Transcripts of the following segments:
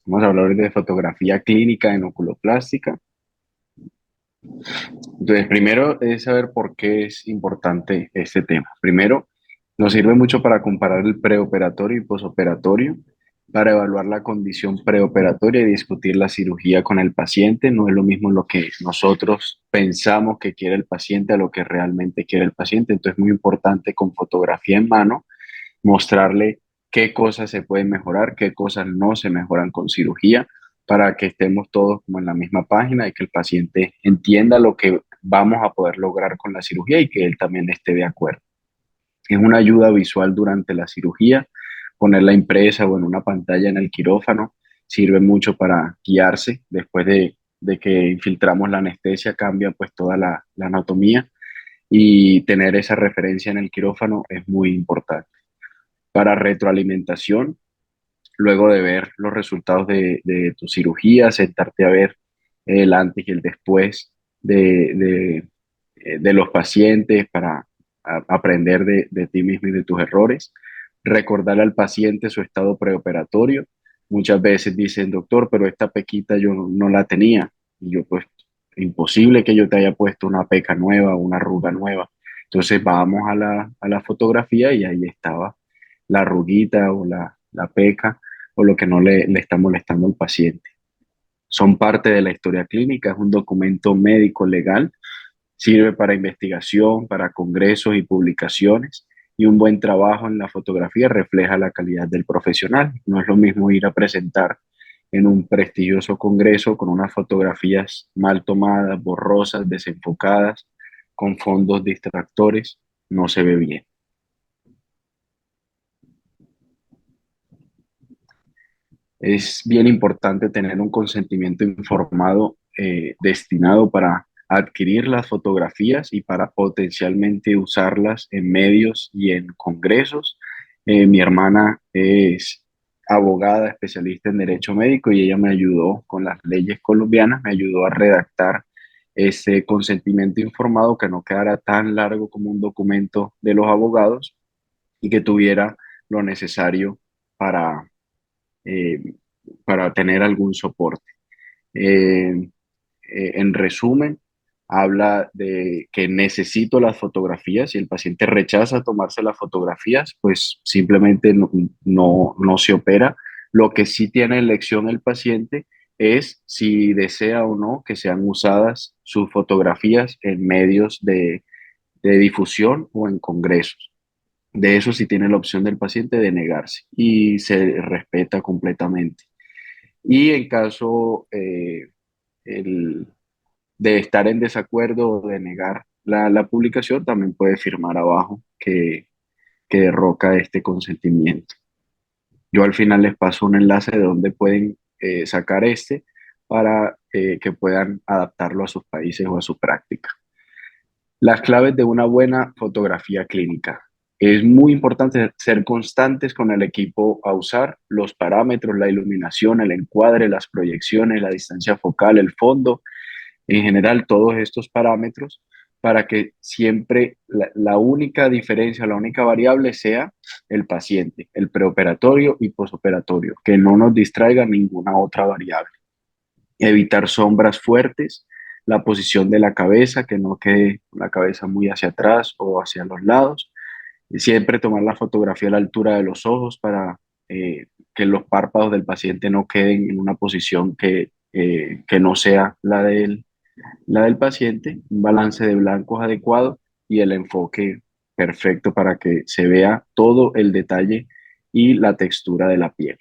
Vamos a hablar de fotografía clínica en oculoplástica. Entonces, primero es saber por qué es importante este tema. Primero, nos sirve mucho para comparar el preoperatorio y posoperatorio, para evaluar la condición preoperatoria y discutir la cirugía con el paciente. No es lo mismo lo que nosotros pensamos que quiere el paciente a lo que realmente quiere el paciente. Entonces, es muy importante con fotografía en mano mostrarle qué cosas se pueden mejorar, qué cosas no se mejoran con cirugía, para que estemos todos como en la misma página y que el paciente entienda lo que vamos a poder lograr con la cirugía y que él también esté de acuerdo. Es una ayuda visual durante la cirugía, ponerla impresa o en una pantalla en el quirófano sirve mucho para guiarse después de que infiltramos la anestesia, cambia pues toda la anatomía y tener esa referencia en el quirófano es muy importante. Para retroalimentación, luego de ver los resultados de tu cirugía, sentarte a ver el antes y el después de, de, de los pacientes para aprender de ti mismo y de tus errores. Recordar al paciente su estado preoperatorio. Muchas veces dicen, doctor, pero esta pequita yo no la tenía. Y yo, pues, imposible que yo te haya puesto una peca nueva, una arruga nueva. Entonces vamos a la fotografía y ahí estaba la arruguita o la peca o lo que no le está molestando al paciente. Son parte de la historia clínica, es un documento médico legal, sirve para investigación, para congresos y publicaciones, y un buen trabajo en la fotografía refleja la calidad del profesional. No es lo mismo ir a presentar en un prestigioso congreso con unas fotografías mal tomadas, borrosas, desenfocadas, con fondos distractores, no se ve bien. Es bien importante tener un consentimiento informado destinado para adquirir las fotografías y para potencialmente usarlas en medios y en congresos. Mi hermana es abogada especialista en derecho médico y ella me ayudó con las leyes colombianas, me ayudó a redactar ese consentimiento informado que no quedara tan largo como un documento de los abogados y que tuviera lo necesario para eh, para tener algún soporte. Eh, en resumen, habla de que necesito las fotografías. Si el paciente rechaza tomarse las fotografías, pues simplemente no se opera. Lo que sí tiene elección el paciente es si desea o no que sean usadas sus fotografías en medios de difusión o en congresos. De eso sí tiene la opción del paciente de negarse y se respeta completamente. Y en caso el- de estar en desacuerdo o de negar la publicación, también puede firmar abajo que derroca este consentimiento. Yo al final les paso un enlace de donde pueden sacar este para que puedan adaptarlo a sus países o a su práctica. Las claves de una buena fotografía clínica. Es muy importante ser constantes con el equipo a usar, los parámetros, la iluminación, el encuadre, las proyecciones, la distancia focal, el fondo, en general todos estos parámetros para que siempre la única diferencia, la única variable sea el paciente, el preoperatorio y posoperatorio, que no nos distraiga ninguna otra variable. Evitar sombras fuertes, la posición de la cabeza, que no quede la cabeza muy hacia atrás o hacia los lados. Y siempre tomar la fotografía a la altura de los ojos para que los párpados del paciente no queden en una posición que no sea la del paciente, un balance de blancos adecuado y el enfoque perfecto para que se vea todo el detalle y la textura de la piel.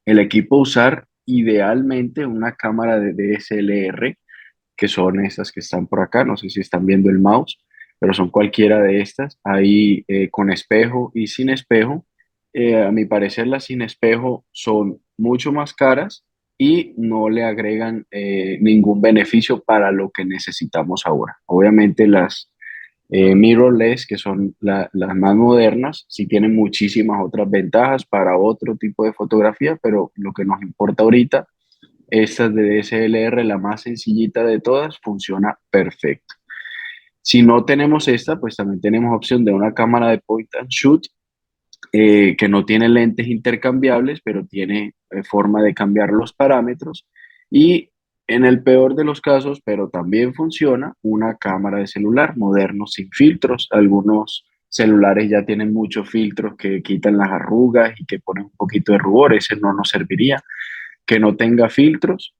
El equipo usar idealmente una cámara de DSLR, que son estas que están por acá, no sé si están viendo el mouse, pero son cualquiera de estas, ahí con espejo y sin espejo. A mi parecer las sin espejo son mucho más caras y no le agregan ningún beneficio para lo que necesitamos ahora. Obviamente las mirrorless, que son las más modernas, sí tienen muchísimas otras ventajas para otro tipo de fotografía, pero lo que nos importa ahorita, esta de DSLR, la más sencillita de todas, funciona perfecto. Si no tenemos esta, pues también tenemos opción de una cámara de point and shoot que no tiene lentes intercambiables, pero tiene forma de cambiar los parámetros y en el peor de los casos, pero también funciona, una cámara de celular moderno sin filtros. Algunos celulares ya tienen muchos filtros que quitan las arrugas y que ponen un poquito de rubor, ese no nos serviría. Que no tenga filtros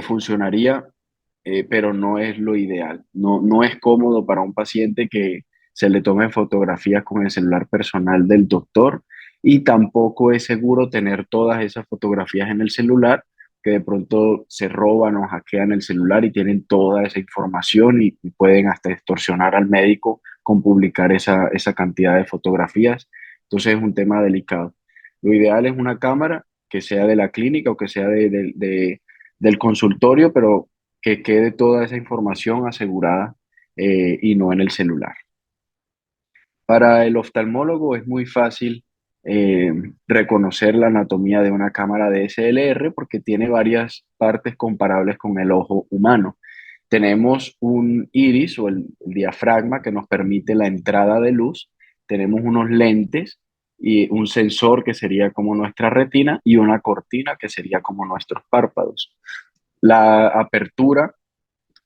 funcionaría, pero no es lo ideal. No es cómodo para un paciente que se le tome fotografías con el celular personal del doctor y tampoco es seguro tener todas esas fotografías en el celular, que de pronto se roban o hackean el celular y tienen toda esa información y pueden hasta extorsionar al médico con publicar esa cantidad de fotografías. Entonces es un tema delicado. Lo ideal es una cámara que sea de la clínica o que sea del consultorio, pero que quede toda esa información asegurada y no en el celular. Para el oftalmólogo es muy fácil eh, reconocer la anatomía de una cámara DSLR porque tiene varias partes comparables con el ojo humano. Tenemos un iris o el diafragma que nos permite la entrada de luz, tenemos unos lentes y un sensor que sería como nuestra retina y una cortina que sería como nuestros párpados. La apertura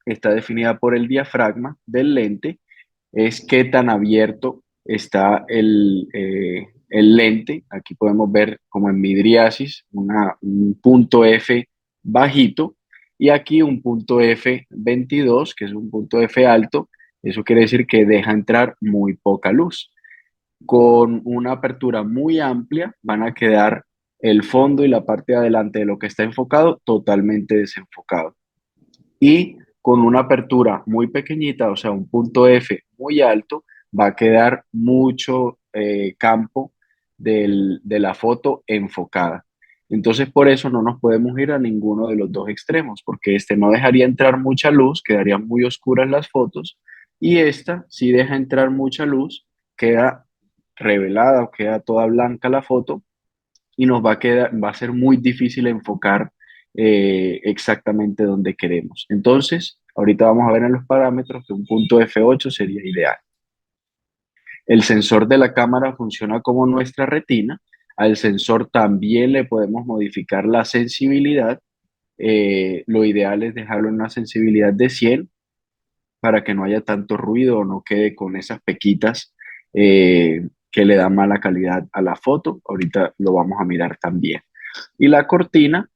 está definida por el diafragma del lente, es qué tan abierto está el lente. Aquí podemos ver como en midriasis un punto F bajito y aquí un punto F22, que es un punto F alto. Eso quiere decir que deja entrar muy poca luz. Con una apertura muy amplia van a quedar el fondo y la parte de adelante de lo que está enfocado totalmente desenfocado y con una apertura muy pequeñita, o sea, un punto F muy alto, va a quedar mucho campo de la foto enfocada. Entonces, por eso no nos podemos ir a ninguno de los dos extremos, porque este no dejaría entrar mucha luz, quedarían muy oscuras las fotos, y esta, si deja entrar mucha luz, queda revelada o queda toda blanca la foto y nos va a ser muy difícil enfocar exactamente donde queremos. Entonces, ahorita vamos a ver en los parámetros que un punto F8 sería ideal. El sensor de la cámara funciona como nuestra retina. Al sensor también le podemos modificar la sensibilidad. Lo ideal es dejarlo en una sensibilidad de 100 para que no haya tanto ruido o no quede con esas pequitas que le dan mala calidad a la foto. Ahorita lo vamos a mirar también. Y la cortina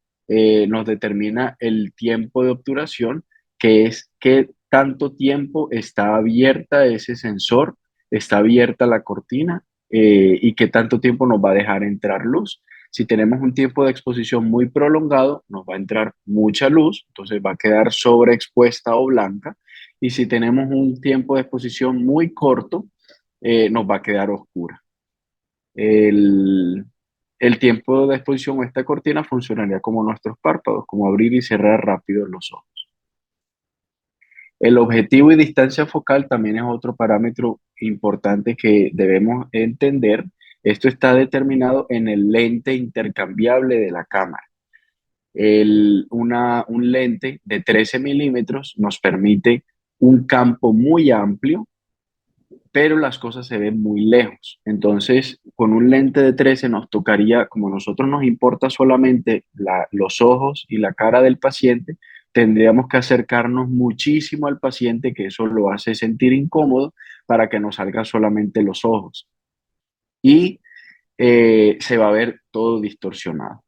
nos determina el tiempo de obturación, que es qué tanto tiempo está abierta ese sensor, está abierta la cortina y qué tanto tiempo nos va a dejar entrar luz. Si tenemos un tiempo de exposición muy prolongado, nos va a entrar mucha luz, entonces va a quedar sobreexpuesta o blanca. Y si tenemos un tiempo de exposición muy corto, nos va a quedar oscura. El, el tiempo de exposición a esta cortina funcionaría como nuestros párpados, como abrir y cerrar rápido los ojos. El objetivo y distancia focal también es otro parámetro importante que debemos entender. Esto está determinado en el lente intercambiable de la cámara. Un lente de 13 milímetros nos permite un campo muy amplio pero las cosas se ven muy lejos. Entonces, con un lente de 13 nos tocaría, como a nosotros nos importa solamente los ojos y la cara del paciente, tendríamos que acercarnos muchísimo al paciente, que eso lo hace sentir incómodo, para que nos salgan solamente los ojos. Y se va a ver todo distorsionado.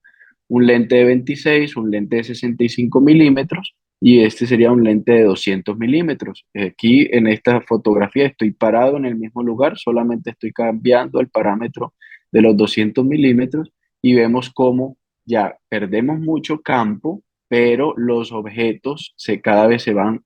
Un lente de 26, un lente de 65 milímetros y este sería un lente de 200 milímetros. Aquí en esta fotografía estoy parado en el mismo lugar, solamente estoy cambiando el parámetro de los 200 milímetros y vemos cómo ya perdemos mucho campo, pero los objetos cada vez se van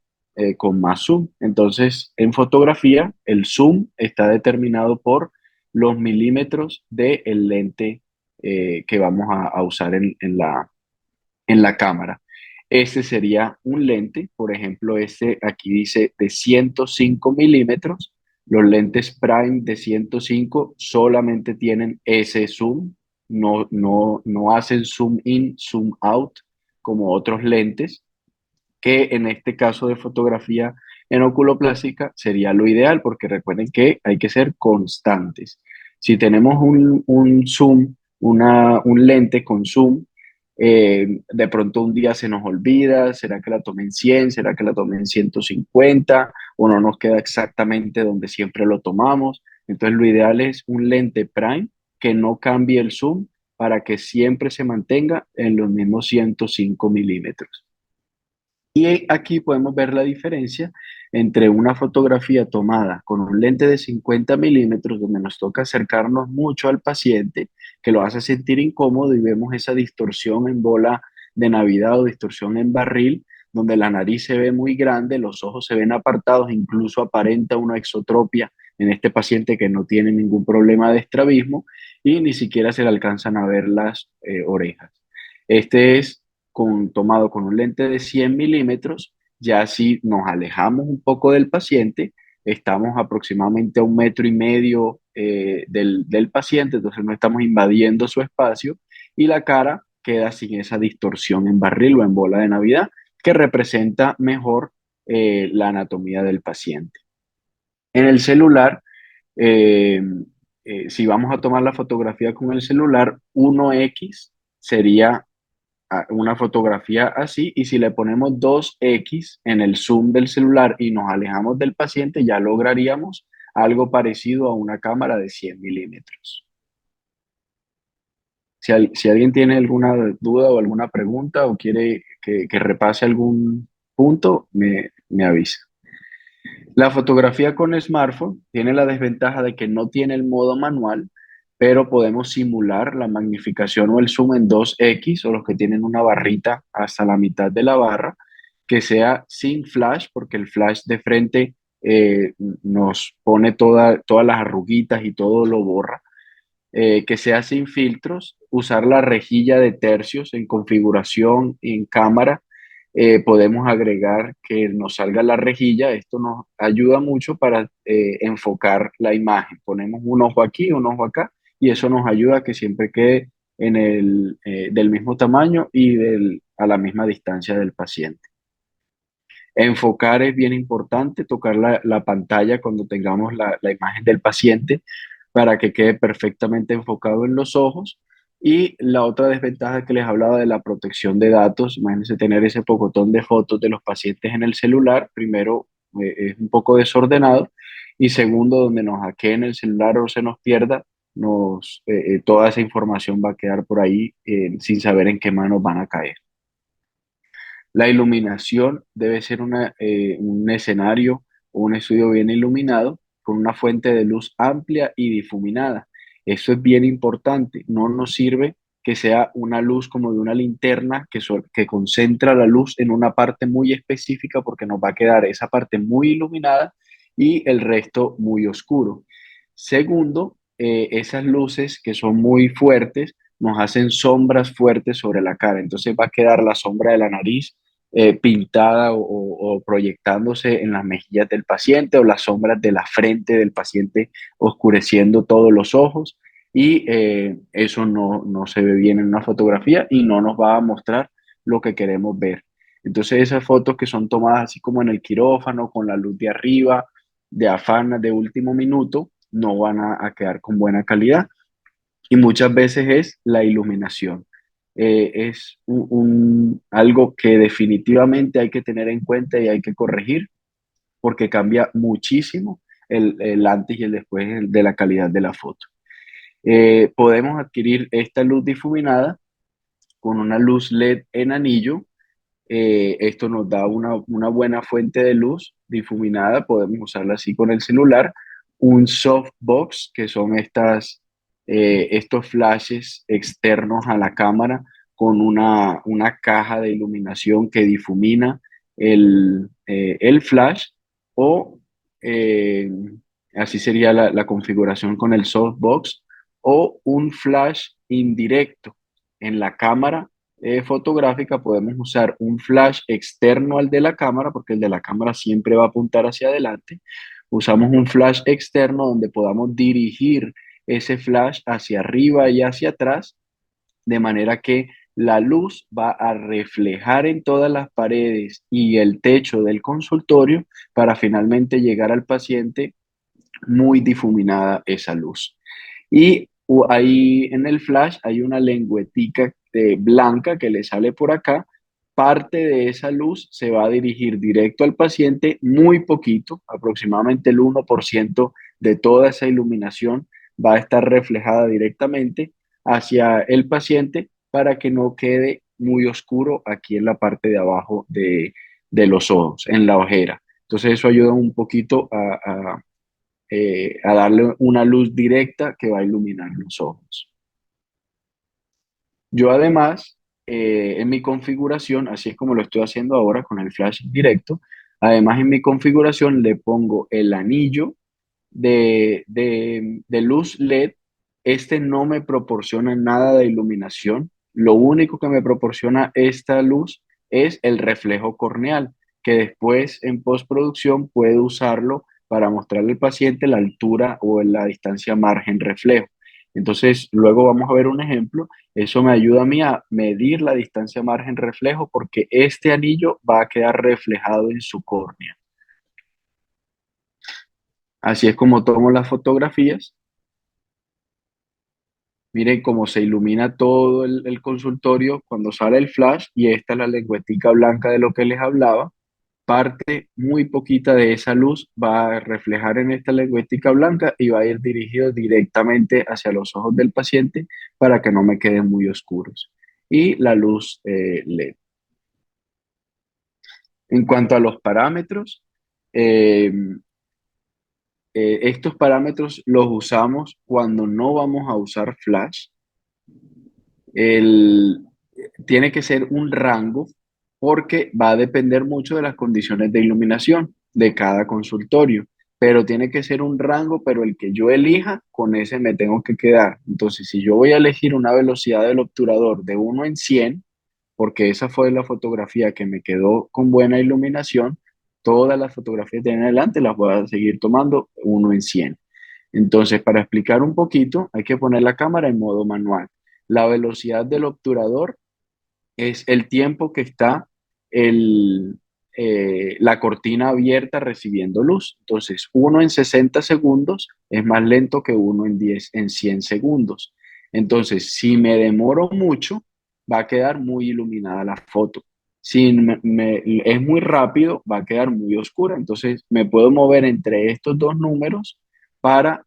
con más zoom. Entonces, en fotografía, el zoom está determinado por los milímetros del lente que vamos a usar en la cámara. Este sería un lente, por ejemplo, este aquí dice de 105 milímetros. Los lentes prime de 105 solamente tienen ese zoom, no hacen zoom in, zoom out como otros lentes, que en este caso de fotografía en oculoplástica sería lo ideal, porque recuerden que hay que ser constantes. Si tenemos un zoom un lente con zoom. De pronto un día se nos olvida, ¿será que la tomé en 100? ¿Será que la tomé en 150? O no nos queda exactamente donde siempre lo tomamos. Entonces lo ideal es un lente prime que no cambie el zoom para que siempre se mantenga en los mismos 105 milímetros. Y aquí podemos ver la diferencia entre una fotografía tomada con un lente de 50 milímetros, donde nos toca acercarnos mucho al paciente, que lo hace sentir incómodo y vemos esa distorsión en bola de Navidad o distorsión en barril, donde la nariz se ve muy grande, los ojos se ven apartados, incluso aparenta una exotropia en este paciente que no tiene ningún problema de estrabismo y ni siquiera se le alcanzan a ver las orejas. Este es tomado con un lente de 100 milímetros, ya si nos alejamos un poco del paciente, estamos aproximadamente a 1,5 metros del paciente, entonces no estamos invadiendo su espacio y la cara queda sin esa distorsión en barril o en bola de Navidad que representa mejor la anatomía del paciente. En el celular, eh, si vamos a tomar la fotografía con el celular, 1x sería una fotografía así, y si le ponemos 2x en el zoom del celular y nos alejamos del paciente, ya lograríamos algo parecido a una cámara de 100 milímetros. Si alguien tiene alguna duda o alguna pregunta o quiere que repase algún punto, me avisa. La fotografía con smartphone tiene la desventaja de que no tiene el modo manual, pero podemos simular la magnificación o el zoom en 2x o los que tienen una barrita hasta la mitad de la barra, que sea sin flash, porque el flash de frente nos pone todas las arruguitas y todo lo borra. Que sea sin filtros, usar la rejilla de tercios en configuración en cámara. Podemos agregar que nos salga la rejilla. Esto nos ayuda mucho para enfocar la imagen. Ponemos un ojo aquí, un ojo acá, y eso nos ayuda a que siempre quede del mismo tamaño y a la misma distancia del paciente. Enfocar es bien importante, tocar la pantalla cuando tengamos la imagen del paciente para que quede perfectamente enfocado en los ojos. Y la otra desventaja que les hablaba de la protección de datos, imagínense tener ese pocotón de fotos de los pacientes en el celular, primero es un poco desordenado y segundo, donde nos hackeen el celular o se nos pierda, toda esa información va a quedar por ahí sin saber en qué manos van a caer. La iluminación debe ser un escenario o un estudio bien iluminado con una fuente de luz amplia y difuminada. Eso es bien importante. No nos sirve que sea una luz como de una linterna que concentra la luz en una parte muy específica porque nos va a quedar esa parte muy iluminada y el resto muy oscuro. Segundo, esas luces que son muy fuertes nos hacen sombras fuertes sobre la cara. Entonces va a quedar la sombra de la nariz pintada o proyectándose en las mejillas del paciente o las sombras de la frente del paciente oscureciendo todos los ojos y eso no se ve bien en una fotografía y no nos va a mostrar lo que queremos ver. Entonces esas fotos que son tomadas así como en el quirófano, con la luz de arriba, de afán de último minuto, no van a quedar con buena calidad y muchas veces es la iluminación. Es algo que definitivamente hay que tener en cuenta y hay que corregir porque cambia muchísimo el antes y el después de la calidad de la foto. Podemos adquirir esta luz difuminada con una luz LED en anillo. Esto nos da una buena fuente de luz difuminada, podemos usarla así con el celular. Un softbox, que son estos flashes externos a la cámara con una caja de iluminación que difumina el flash, o eh, así sería la configuración con el softbox, o un flash indirecto en la cámara fotográfica. Podemos usar un flash externo al de la cámara, porque el de la cámara siempre va a apuntar hacia adelante. Usamos un flash externo donde podamos dirigir ese flash hacia arriba y hacia atrás, de manera que la luz va a reflejar en todas las paredes y el techo del consultorio para finalmente llegar al paciente muy difuminada esa luz. Y Ahí en el flash hay una lengüetica blanca que le sale por acá. Parte de esa luz se va a dirigir directo al paciente, muy poquito, aproximadamente el 1% de toda esa iluminación va a estar reflejada directamente hacia el paciente para que no quede muy oscuro aquí en la parte de abajo de los ojos, en la ojera. Entonces eso ayuda un poquito a darle una luz directa que va a iluminar los ojos. Yo además, en mi configuración, así es como lo estoy haciendo ahora con el flash directo, además en mi configuración le pongo el anillo de luz LED. Este no me proporciona nada de iluminación. Lo único que me proporciona esta luz es el reflejo corneal, que después en postproducción puedo usarlo para mostrarle al paciente la altura o la distancia margen reflejo. Entonces, luego vamos a ver un ejemplo. Eso me ayuda a mí a medir la distancia margen reflejo porque este anillo va a quedar reflejado en su córnea. Así es como tomo las fotografías. Miren cómo se ilumina todo el consultorio cuando sale el flash y esta es la lengüetica blanca de lo que les hablaba. Parte muy poquita de esa luz va a reflejar en esta lengüetica blanca y va a ir dirigido directamente hacia los ojos del paciente para que no me queden muy oscuros. Y la luz LED. En cuanto a los parámetros, eh, estos parámetros los usamos cuando no vamos a usar flash. El, Tiene que ser un rango porque va a depender mucho de las condiciones de iluminación de cada consultorio, pero tiene que ser un rango, pero el que yo elija, con ese me tengo que quedar. Entonces, si yo voy a elegir una velocidad del obturador de 1 en 100, porque esa fue la fotografía que me quedó con buena iluminación, todas las fotografías de en adelante las voy a seguir tomando 1 en 100. Entonces, para explicar un poquito, hay que poner la cámara en modo manual. La velocidad del obturador es el tiempo que está el, la cortina abierta recibiendo luz. Entonces, 1 en 60 segundos es más lento que 1 en 100 segundos. Entonces, si me demoro mucho, va a quedar muy iluminada la foto. Si es muy rápido, va a quedar muy oscura. Entonces, me puedo mover entre estos dos números para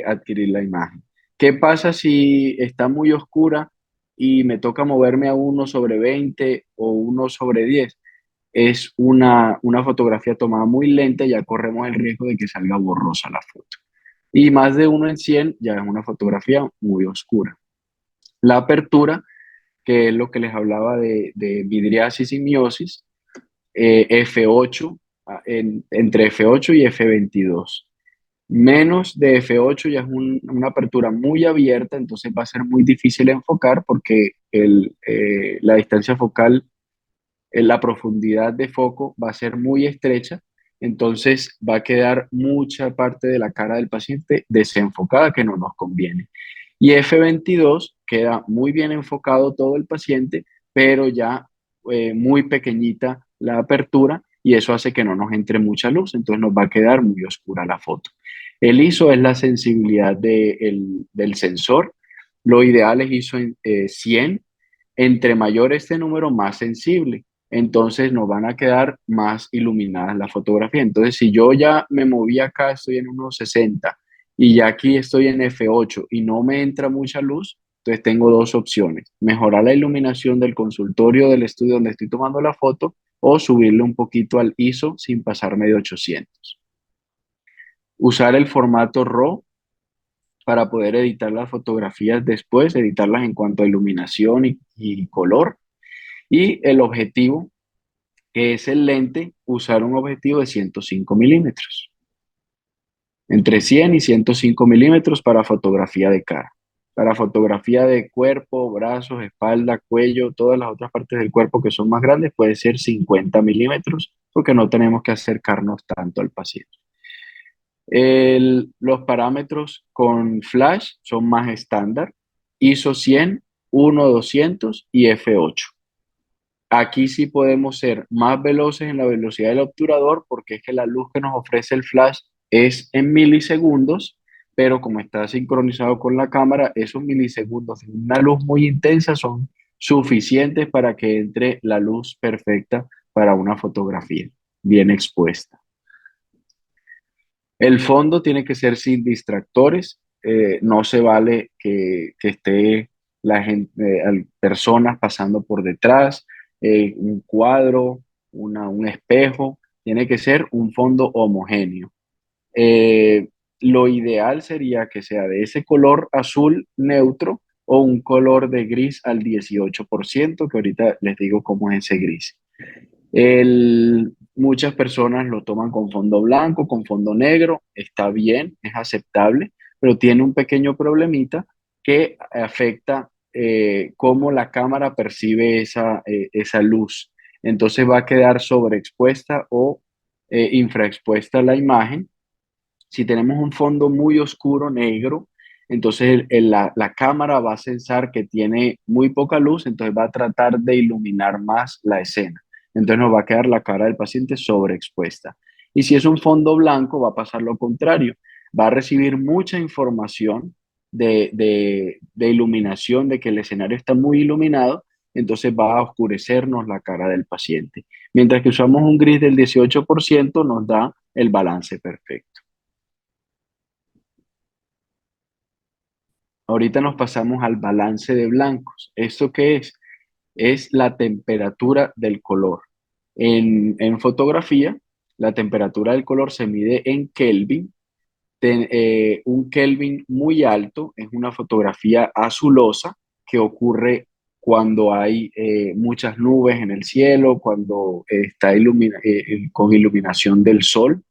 adquirir la imagen. ¿Qué pasa si está muy oscura y me toca moverme a 1/20 o 1/10? Es una fotografía tomada muy lenta y ya corremos el riesgo de que salga borrosa la foto. Y más de 1 en 100 ya es una fotografía muy oscura. La apertura, que es lo que les hablaba de vidriasis y miosis, F8, entre F8 y F22. Menos de F8 ya es una apertura muy abierta, entonces va a ser muy difícil enfocar porque la distancia focal, la profundidad de foco va a ser muy estrecha, entonces va a quedar mucha parte de la cara del paciente desenfocada que no nos conviene. Y F22 queda muy bien enfocado todo el paciente, pero ya muy pequeñita la apertura y eso hace que no nos entre mucha luz, entonces nos va a quedar muy oscura la foto. El ISO es la sensibilidad del sensor. Lo ideal es ISO 100. Entre mayor este número, más sensible. Entonces nos van a quedar más iluminadas la fotografía. Entonces, si yo ya me moví acá, estoy en 1.60 y ya aquí estoy en F8 y no me entra mucha luz, entonces tengo dos opciones: mejorar la iluminación del consultorio del estudio donde estoy tomando la foto o subirle un poquito al ISO sin pasarme de 800. Usar el formato RAW para poder editar las fotografías después, editarlas en cuanto a iluminación y color. Y el objetivo, que es el lente, usar un objetivo de 105 milímetros. Entre 100 y 105 milímetros para fotografía de cara. Para fotografía de cuerpo, brazos, espalda, cuello, todas las otras partes del cuerpo que son más grandes, puede ser 50 milímetros, porque no tenemos que acercarnos tanto al paciente. Los parámetros con flash son más estándar: ISO 100, 1.200 y F8. Aquí sí podemos ser más veloces en la velocidad del obturador porque es que la luz que nos ofrece el flash es en milisegundos, pero como está sincronizado con la cámara, esos milisegundos de una luz muy intensa son suficientes para que entre la luz perfecta para una fotografía bien expuesta. El fondo tiene que ser sin distractores, no se vale que esté la gente, personas pasando por detrás, un cuadro, un espejo, tiene que ser un fondo homogéneo. Eh, lo ideal sería que sea de ese color azul neutro o un color de gris al 18%, que ahorita les digo cómo es ese gris. Muchas personas lo toman con fondo blanco, con fondo negro, está bien, es aceptable, pero tiene un pequeño problemita que afecta cómo la cámara percibe esa luz. Entonces va a quedar sobreexpuesta o infraexpuesta la imagen. Si tenemos un fondo muy oscuro, negro, entonces la cámara va a pensar que tiene muy poca luz, entonces va a tratar de iluminar más la escena. Entonces nos va a quedar la cara del paciente sobreexpuesta. Y si es un fondo blanco, va a pasar lo contrario. Va a recibir mucha información de iluminación, de que el escenario está muy iluminado, entonces va a oscurecernos la cara del paciente. Mientras que usamos un gris del 18%, nos da el balance perfecto. Ahorita nos pasamos al balance de blancos. ¿Esto qué es? Es la temperatura del color. En fotografía, la temperatura del color se mide en Kelvin. Un Kelvin muy alto es una fotografía azulosa que ocurre cuando hay muchas nubes en el cielo, cuando está con iluminación del sol.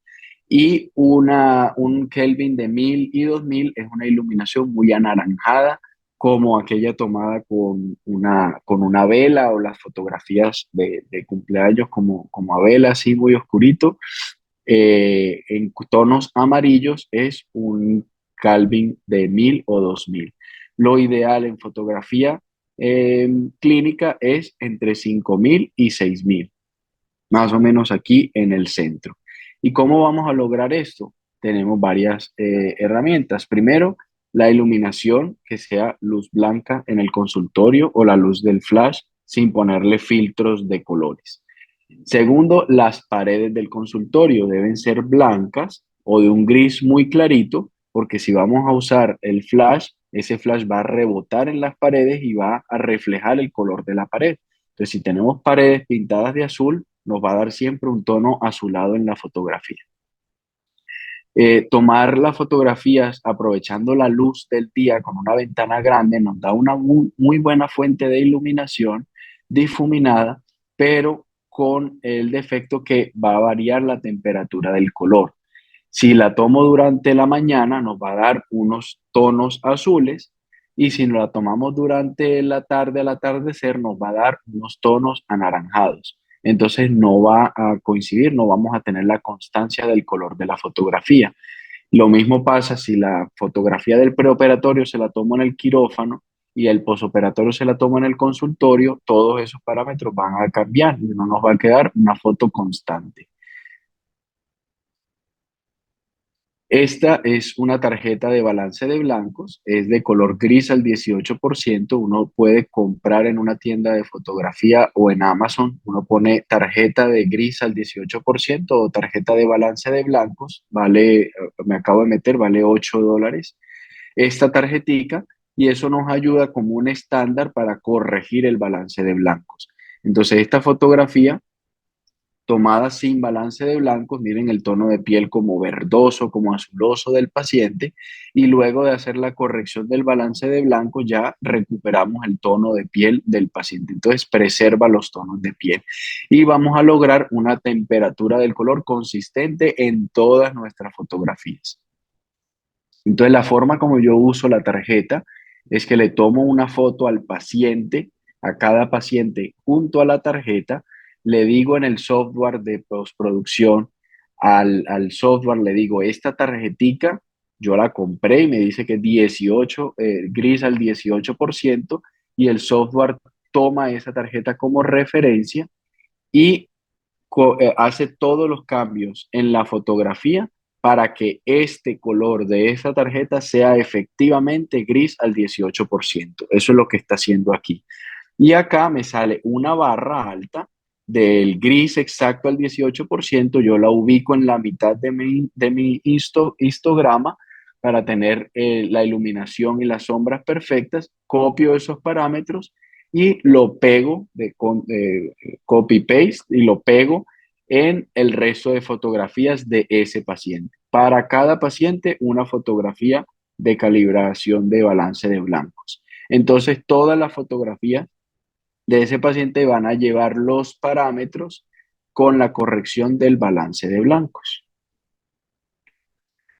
Y un Kelvin de 1000 y 2000 es una iluminación muy anaranjada, como aquella tomada con una vela o las fotografías de cumpleaños como a vela, así muy oscurito. En tonos amarillos es un Kelvin de 1000 o 2000. Lo ideal en fotografía clínica es entre 5000 y 6000, más o menos aquí en el centro. ¿Y cómo vamos a lograr esto? Tenemos varias herramientas. Primero, la iluminación, que sea luz blanca en el consultorio o la luz del flash sin ponerle filtros de colores. Segundo, las paredes del consultorio deben ser blancas o de un gris muy clarito, porque si vamos a usar el flash, ese flash va a rebotar en las paredes y va a reflejar el color de la pared. Entonces, si tenemos paredes pintadas de azul, nos va a dar siempre un tono azulado en la fotografía. Tomar las fotografías aprovechando la luz del día con una ventana grande nos da una muy buena fuente de iluminación difuminada, pero con el defecto que va a variar la temperatura del color. Si la tomo durante la mañana, nos va a dar unos tonos azules, y si la tomamos durante la tarde al atardecer, nos va a dar unos tonos anaranjados. Entonces no va a coincidir, no vamos a tener la constancia del color de la fotografía. Lo mismo pasa si la fotografía del preoperatorio se la tomo en el quirófano y el posoperatorio se la tomo en el consultorio, todos esos parámetros van a cambiar y no nos va a quedar una foto constante. Esta es una tarjeta de balance de blancos, es de color gris al 18%. Uno puede comprar en una tienda de fotografía o en Amazon. Uno pone tarjeta de gris al 18% o tarjeta de balance de blancos. Vale, me acabo de meter, vale $8 esta tarjetica, y eso nos ayuda como un estándar para corregir el balance de blancos. Entonces, esta fotografía tomada sin balance de blancos, miren el tono de piel como verdoso, como azuloso del paciente, y luego de hacer la corrección del balance de blancos ya recuperamos el tono de piel del paciente. Entonces preserva los tonos de piel y vamos a lograr una temperatura del color consistente en todas nuestras fotografías. Entonces la forma como yo uso la tarjeta es que le tomo una foto al paciente, a cada paciente junto a la tarjeta, le digo en el software de postproducción, al software le digo, esta tarjetica yo la compré y me dice que 18, gris al 18%, y el software toma esa tarjeta como referencia y hace todos los cambios en la fotografía para que este color de esta tarjeta sea efectivamente gris al 18%. Eso es lo que está haciendo aquí. Y acá me sale una barra alta del gris exacto al 18%. Yo la ubico en la mitad de mi histograma para tener la iluminación y las sombras perfectas. Copio esos parámetros y lo pego de copy-paste y lo pego en el resto de fotografías de ese paciente. Para cada paciente, una fotografía de calibración de balance de blancos. Entonces, todas las fotografías de ese paciente van a llevar los parámetros con la corrección del balance de blancos.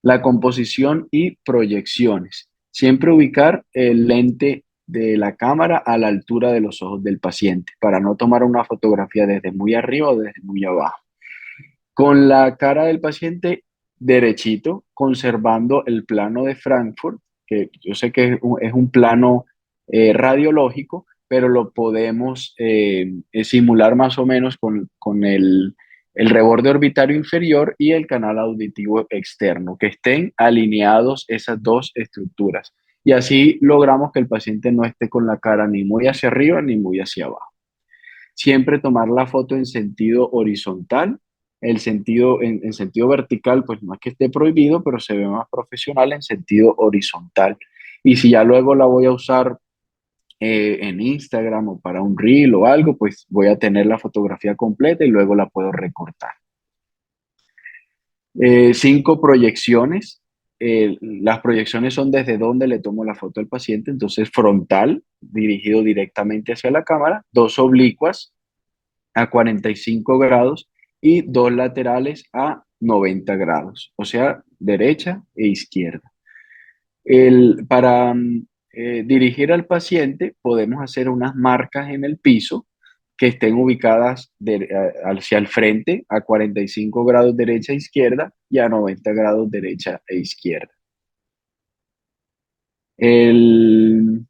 La composición y proyecciones. Siempre ubicar el lente de la cámara a la altura de los ojos del paciente para no tomar una fotografía desde muy arriba o desde muy abajo. Con la cara del paciente derechito, conservando el plano de Frankfurt, que yo sé que es un plano radiológico, pero lo podemos simular más o menos con el reborde orbitario inferior y el canal auditivo externo, que estén alineados esas dos estructuras. Y así logramos que el paciente no esté con la cara ni muy hacia arriba ni muy hacia abajo. Siempre tomar la foto en sentido horizontal. En sentido vertical, pues no es que esté prohibido, pero se ve más profesional en sentido horizontal. Y si ya luego la voy a usar en Instagram o para un reel o algo, pues voy a tener la fotografía completa y luego la puedo recortar. 5 proyecciones. Las proyecciones son desde donde le tomo la foto al paciente, entonces frontal, dirigido directamente hacia la cámara, 2 oblicuas a 45 grados y 2 laterales a 90 grados, o sea, derecha e izquierda. Para dirigir al paciente podemos hacer unas marcas en el piso que estén ubicadas hacia el frente a 45 grados derecha e izquierda y a 90 grados derecha e izquierda. El,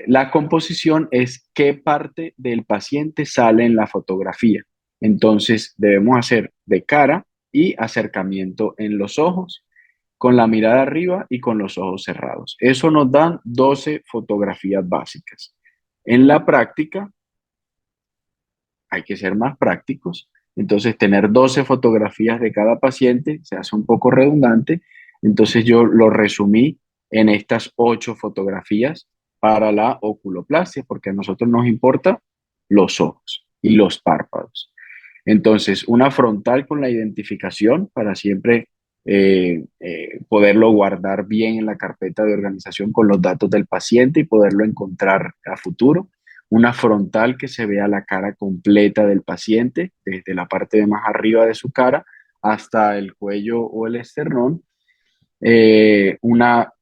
la composición es qué parte del paciente sale en la fotografía. Entonces debemos hacer de cara y acercamiento en los ojos, con la mirada arriba y con los ojos cerrados. Eso nos dan 12 fotografías básicas. En la práctica hay que ser más prácticos. Entonces tener 12 fotografías de cada paciente se hace un poco redundante. Entonces yo lo resumí en estas 8 fotografías para la oculoplastia, porque a nosotros nos importa los ojos y los párpados. Entonces, una frontal con la identificación para siempre poderlo guardar bien en la carpeta de organización con los datos del paciente y poderlo encontrar a futuro. Una frontal que se vea la cara completa del paciente, desde la parte de más arriba de su cara hasta el cuello o el esternón. Una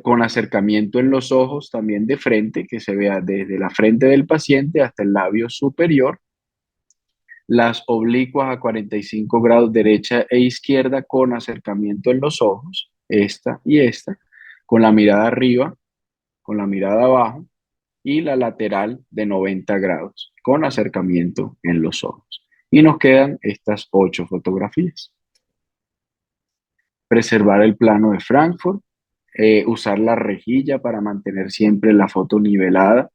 con acercamiento en los ojos también de frente, que se vea desde la frente del paciente hasta el labio superior. Las oblicuas a 45 grados derecha e izquierda con acercamiento en los ojos, esta y esta, con la mirada arriba, con la mirada abajo y la lateral de 90 grados con acercamiento en los ojos. Y nos quedan estas 8 fotografías. Preservar el plano de Frankfurt, usar la rejilla para mantener siempre la foto nivelada,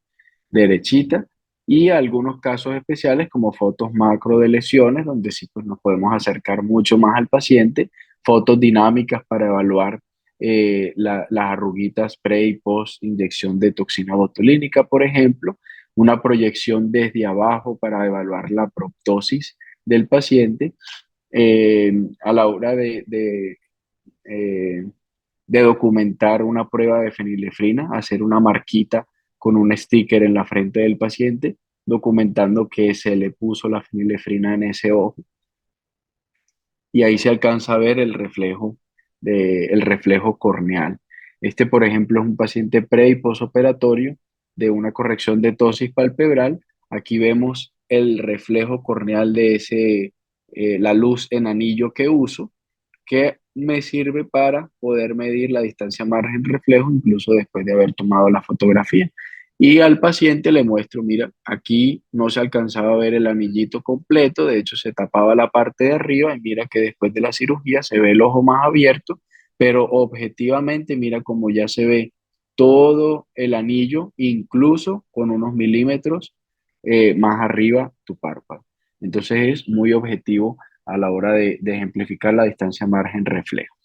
derechita, y algunos casos especiales como fotos macro de lesiones, donde sí pues, nos podemos acercar mucho más al paciente, fotos dinámicas para evaluar las arruguitas pre y post inyección de toxina botulínica, por ejemplo, una proyección desde abajo para evaluar la proptosis del paciente a la hora eh, de documentar una prueba de fenilefrina, hacer una marquita con un sticker en la frente del paciente, documentando que se le puso la fenilefrina en ese ojo. Y ahí se alcanza a ver el reflejo corneal. Este, por ejemplo, es un paciente pre y posoperatorio de una corrección de tosis palpebral. Aquí vemos el reflejo corneal de la luz en anillo que uso, que me sirve para poder medir la distancia margen reflejo incluso después de haber tomado la fotografía. Y al paciente le muestro, mira, aquí no se alcanzaba a ver el anillito completo, de hecho se tapaba la parte de arriba y mira que después de la cirugía se ve el ojo más abierto, pero objetivamente mira como ya se ve todo el anillo, incluso con unos milímetros más arriba tu párpado. Entonces es muy objetivo a la hora de ejemplificar la distancia margen-reflejo.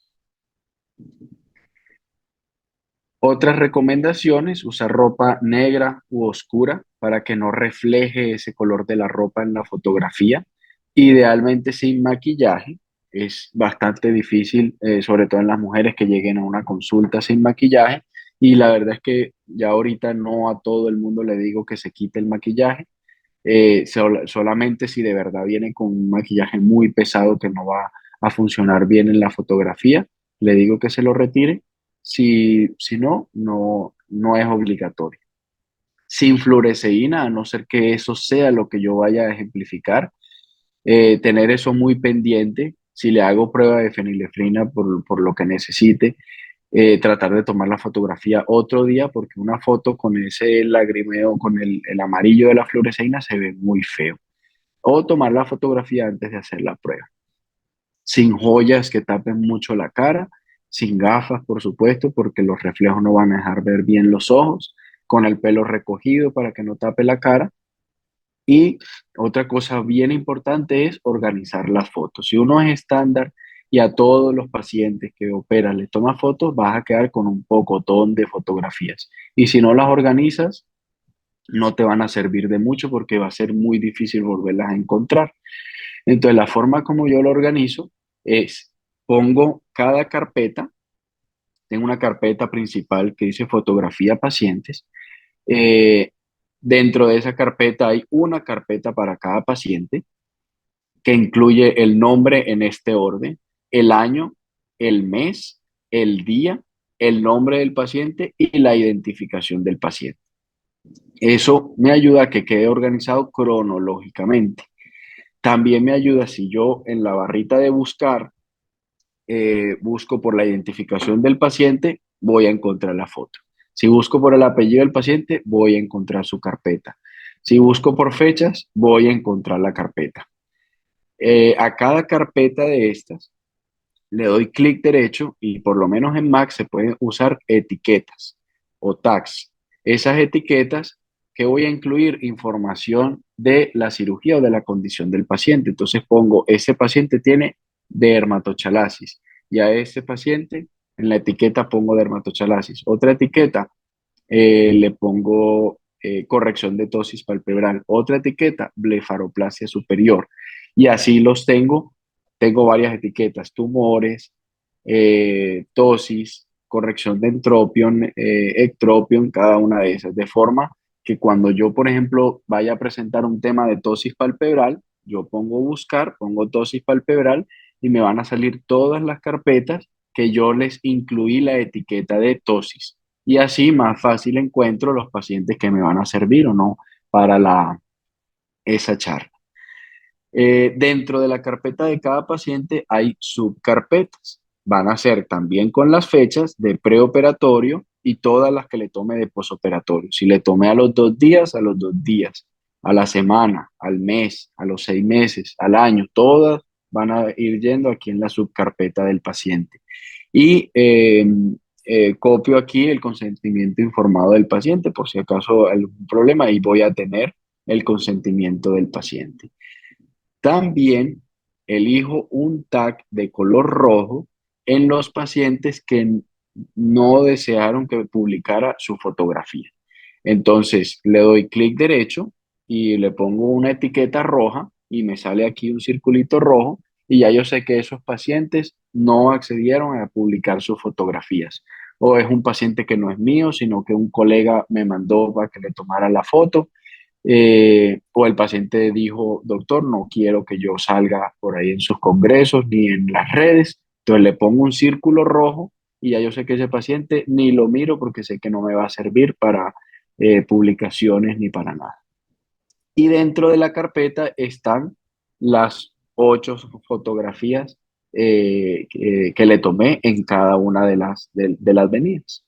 Otras recomendaciones, usar ropa negra u oscura para que no refleje ese color de la ropa en la fotografía. Idealmente sin maquillaje. Es bastante difícil, sobre todo en las mujeres que lleguen a una consulta sin maquillaje. Y la verdad es que ya ahorita no a todo el mundo le digo que se quite el maquillaje. Solamente si de verdad viene con un maquillaje muy pesado que no va a funcionar bien en la fotografía, le digo que se lo retire. Si no, no es obligatorio. Sin fluoresceína, a no ser que eso sea lo que yo vaya a ejemplificar, tener eso muy pendiente. Si le hago prueba de fenilefrina por lo que necesite, tratar de tomar la fotografía otro día porque una foto con ese lagrimeo, con el amarillo de la fluoresceína se ve muy feo. O tomar la fotografía antes de hacer la prueba. Sin joyas que tapen mucho la cara, sin gafas, por supuesto, porque los reflejos no van a dejar ver bien los ojos, con el pelo recogido para que no tape la cara. Y otra cosa bien importante es organizar las fotos. Si uno es estándar y a todos los pacientes que operan le toma fotos, vas a quedar con un pocotón de fotografías. Y si no las organizas, no te van a servir de mucho porque va a ser muy difícil volverlas a encontrar. Entonces, la forma como yo lo organizo es, pongo cada carpeta, tengo una carpeta principal que dice fotografía pacientes. eh, Dentro de esa carpeta hay una carpeta para cada paciente que incluye el nombre en este orden, el año, el mes, el día, el nombre del paciente y la identificación del paciente. Eso me ayuda a que quede organizado cronológicamente. También me ayuda si yo en la barrita de buscar busco por la identificación del paciente, voy a encontrar la foto. Si busco por el apellido del paciente, voy a encontrar su carpeta. Si busco por fechas, voy a encontrar la carpeta. A cada carpeta de estas le doy clic derecho y por lo menos en Mac se pueden usar etiquetas o tags. Esas etiquetas que voy a incluir información de la cirugía o de la condición del paciente. Entonces pongo, ese paciente tiene dermatochalasis y a ese paciente en la etiqueta pongo dermatochalasis. Otra etiqueta le pongo corrección de tosis palpebral. Otra etiqueta, blefaroplasia superior. Y así los tengo. Tengo varias etiquetas, tumores, tosis, corrección de entropion, ectropion, cada una de esas. De forma que cuando yo, por ejemplo, vaya a presentar un tema de tosis palpebral, yo pongo buscar, pongo tosis palpebral y me van a salir todas las carpetas que yo les incluí la etiqueta de tosis y así más fácil encuentro los pacientes que me van a servir o no para esa charla. Dentro de la carpeta de cada paciente hay subcarpetas. Van a ser también con las fechas de preoperatorio y todas las que le tome de posoperatorio. Si le tomé a los 2 días, a los 2 días, a la semana, al mes, a los 6 meses, al año, todas van a ir yendo aquí en la subcarpeta del paciente. Y copio aquí el consentimiento informado del paciente por si acaso hay algún problema y voy a tener el consentimiento del paciente. También elijo un tag de color rojo en los pacientes que no desearon que publicara su fotografía. Entonces le doy clic derecho y le pongo una etiqueta roja y me sale aquí un circulito rojo y ya yo sé que esos pacientes no accedieron a publicar sus fotografías. O es un paciente que no es mío, sino que un colega me mandó para que le tomara la foto o el paciente dijo, doctor, no quiero que yo salga por ahí en sus congresos ni en las redes. Entonces le pongo un círculo rojo y ya yo sé que ese paciente ni lo miro porque sé que no me va a servir para publicaciones ni para nada. Y dentro de la carpeta están las 8 fotografías que le tomé en cada una de las venidas.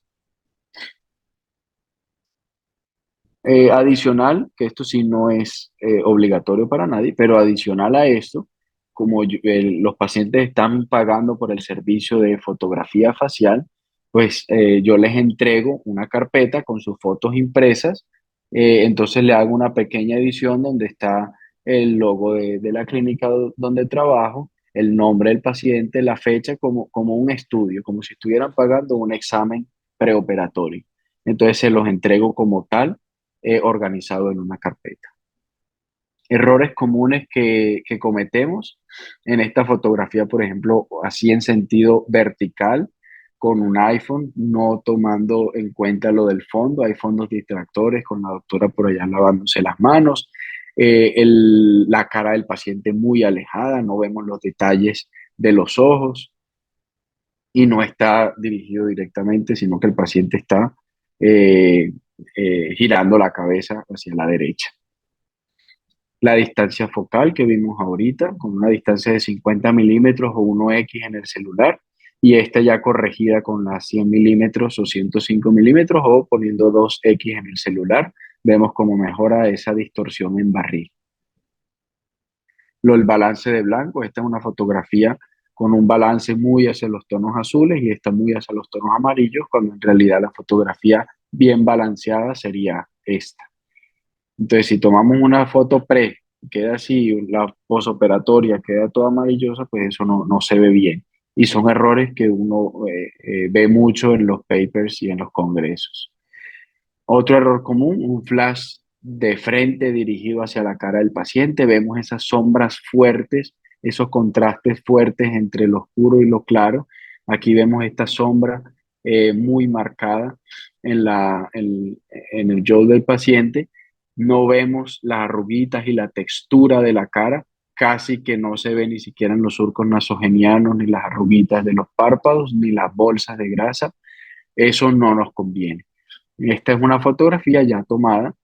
Adicional, que esto sí no es obligatorio para nadie, pero adicional a esto, como los pacientes están pagando por el servicio de fotografía facial, pues yo les entrego una carpeta con sus fotos impresas, entonces le hago una pequeña edición donde está el logo de la clínica donde trabajo, el nombre del paciente, la fecha, como un estudio, como si estuvieran pagando un examen preoperatorio. Entonces se los entrego como tal organizado en una carpeta. Errores comunes que cometemos en esta fotografía, por ejemplo, así en sentido vertical, con un iPhone, no tomando en cuenta lo del fondo. Hay fondos distractores con la doctora por allá lavándose las manos, la cara del paciente muy alejada, no vemos los detalles de los ojos y no está dirigido directamente, sino que el paciente está eh, girando la cabeza hacia la derecha. La distancia focal que vimos ahorita, con una distancia de 50 milímetros o 1x en el celular, y esta ya corregida con las 100 milímetros o 105 milímetros o poniendo 2x en el celular, vemos cómo mejora esa distorsión en barril. El balance de blanco, esta es una fotografía con un balance muy hacia los tonos azules y esta muy hacia los tonos amarillos, cuando en realidad la fotografía bien balanceada sería esta. Entonces, si tomamos una foto pre, queda así, la posoperatoria queda toda amarillosa, pues eso no se ve bien. Y son errores que uno ve mucho en los papers y en los congresos. Otro error común, un flash de frente dirigido hacia la cara del paciente. Vemos esas sombras fuertes, esos contrastes fuertes entre lo oscuro y lo claro. Aquí vemos esta sombra muy marcada en el yo del paciente. No vemos las arruguitas y la textura de la cara. Casi que no se ve ni siquiera en los surcos nasogenianos, ni las arruguitas de los párpados, ni las bolsas de grasa. Eso no nos conviene. Esta es una fotografía ya tomada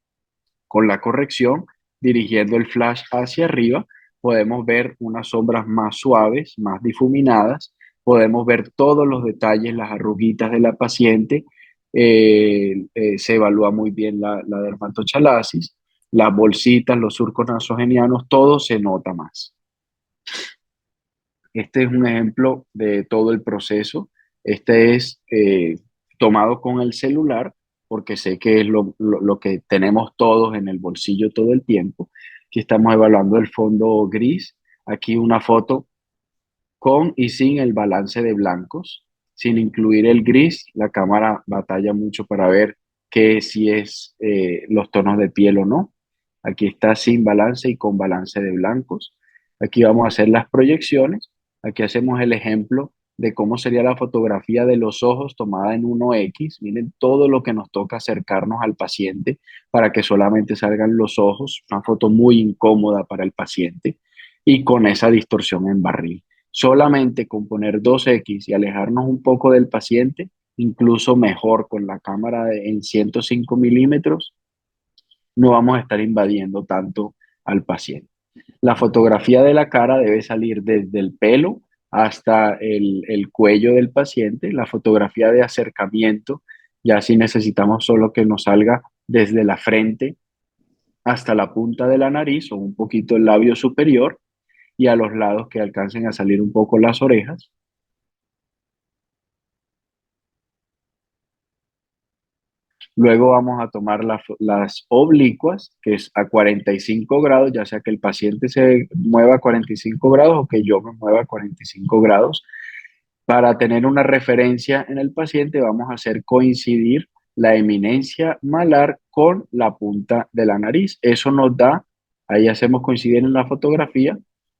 con la corrección, dirigiendo el flash hacia arriba. Podemos ver unas sombras más suaves, más difuminadas. Podemos ver todos los detalles, las arruguitas de la paciente. Se evalúa muy bien la dermatochalasis, las bolsitas, los surcos nasogenianos, todo se nota más. Este es un ejemplo de todo el proceso. Este es tomado con el celular, porque sé que es lo que tenemos todos en el bolsillo todo el tiempo. Aquí estamos evaluando el fondo gris. Aquí una foto con y sin el balance de blancos, sin incluir el gris. La cámara batalla mucho para ver que si es los tonos de piel o no. Aquí está sin balance y con balance de blancos. Aquí vamos a hacer las proyecciones. Aquí hacemos el ejemplo de cómo sería la fotografía de los ojos tomada en 1x. Miren todo lo que nos toca acercarnos al paciente para que solamente salgan los ojos. Una foto muy incómoda para el paciente y con esa distorsión en barril. Solamente con poner 2x y alejarnos un poco del paciente, incluso mejor con la cámara en 105 milímetros, no vamos a estar invadiendo tanto al paciente. La fotografía de la cara debe salir desde el pelo hasta el cuello del paciente. La fotografía de acercamiento, ya si necesitamos solo que nos salga desde la frente hasta la punta de la nariz o un poquito el labio superior y a los lados que alcancen a salir un poco las orejas. Luego vamos a tomar las oblicuas, que es a 45 grados, ya sea que el paciente se mueva a 45 grados o que yo me mueva a 45 grados. Para tener una referencia en el paciente, vamos a hacer coincidir la eminencia malar con la punta de la nariz. Eso nos da, ahí hacemos coincidir en la fotografía,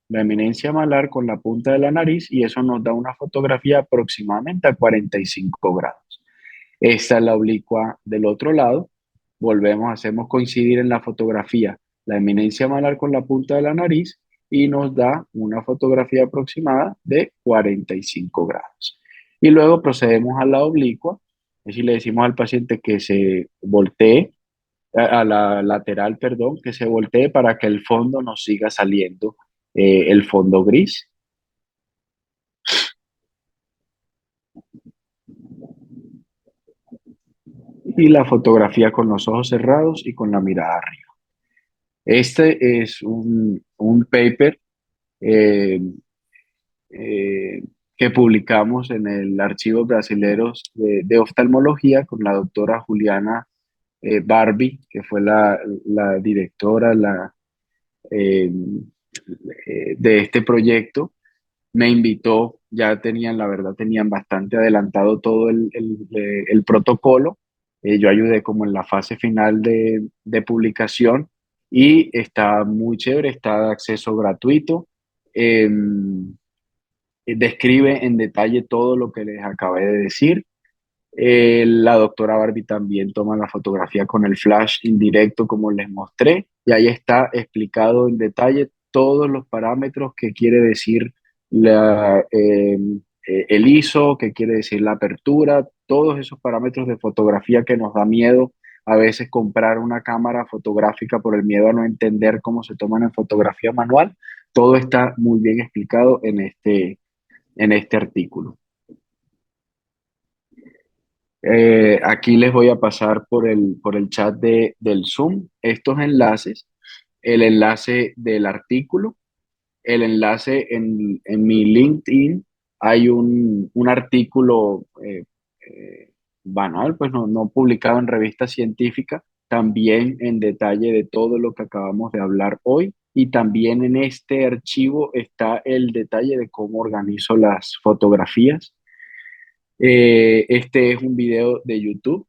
la eminencia malar con la punta de la nariz y eso nos da una fotografía aproximadamente a 45 grados. Esta es la oblicua del otro lado. Volvemos, hacemos coincidir en la fotografía la eminencia malar con la punta de la nariz y nos da una fotografía aproximada de 45 grados. Y luego procedemos a la oblicua, es decir, le decimos al paciente que se voltee, a la lateral, perdón, que se voltee para que el fondo nos siga saliendo, el fondo gris. y la fotografía con los ojos cerrados y con la mirada arriba. Este es un paper eh, eh, que publicamos en el Archivo Brasileros de Oftalmología con la doctora Juliana Barbie, que fue la directora eh, de este proyecto. Me invitó, ya tenían, la verdad, tenían bastante adelantado todo el protocolo. Yo ayudé como en la fase final de publicación y está muy chévere, está de acceso gratuito. Eh, Describe en detalle todo lo que les acabé de decir. La doctora Barbie también toma la fotografía con el flash indirecto, como les mostré, y ahí está explicado en detalle todos los parámetros que quiere decir el ISO, que quiere decir la apertura, todos esos parámetros de fotografía que nos da miedo a veces comprar una cámara fotográfica por el miedo a no entender cómo se toman en fotografía manual. Todo está muy bien explicado en este artículo. Aquí les voy a pasar por el chat del Zoom estos enlaces, el enlace del artículo, el enlace en mi LinkedIn. Hay un artículo banal, pues no publicado en revista científica, también en detalle de todo lo que acabamos de hablar hoy. Y también en este archivo está el detalle de cómo organizo las fotografías. Este es un video de YouTube,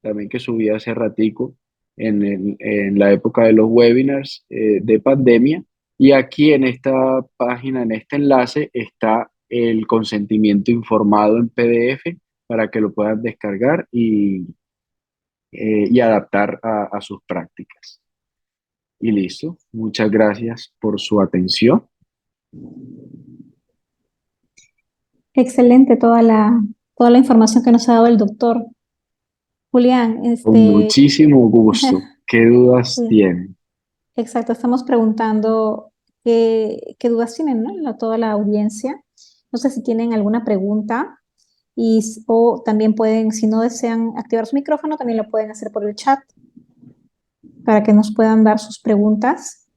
también que subí hace ratico en la época de los webinars de pandemia. Y aquí en esta página, en este enlace, está el consentimiento informado en PDF para que lo puedan descargar y adaptar a sus prácticas. Y listo. Muchas gracias por su atención. Excelente toda la información que nos ha dado el doctor. Julián, Con muchísimo gusto. ¿Qué dudas sí, tienen? exacto, estamos preguntando qué dudas tienen, ¿no? Toda la audiencia. No sé si tienen alguna pregunta o también pueden, si no desean activar su micrófono, también lo pueden hacer por el chat para que nos puedan dar sus preguntas.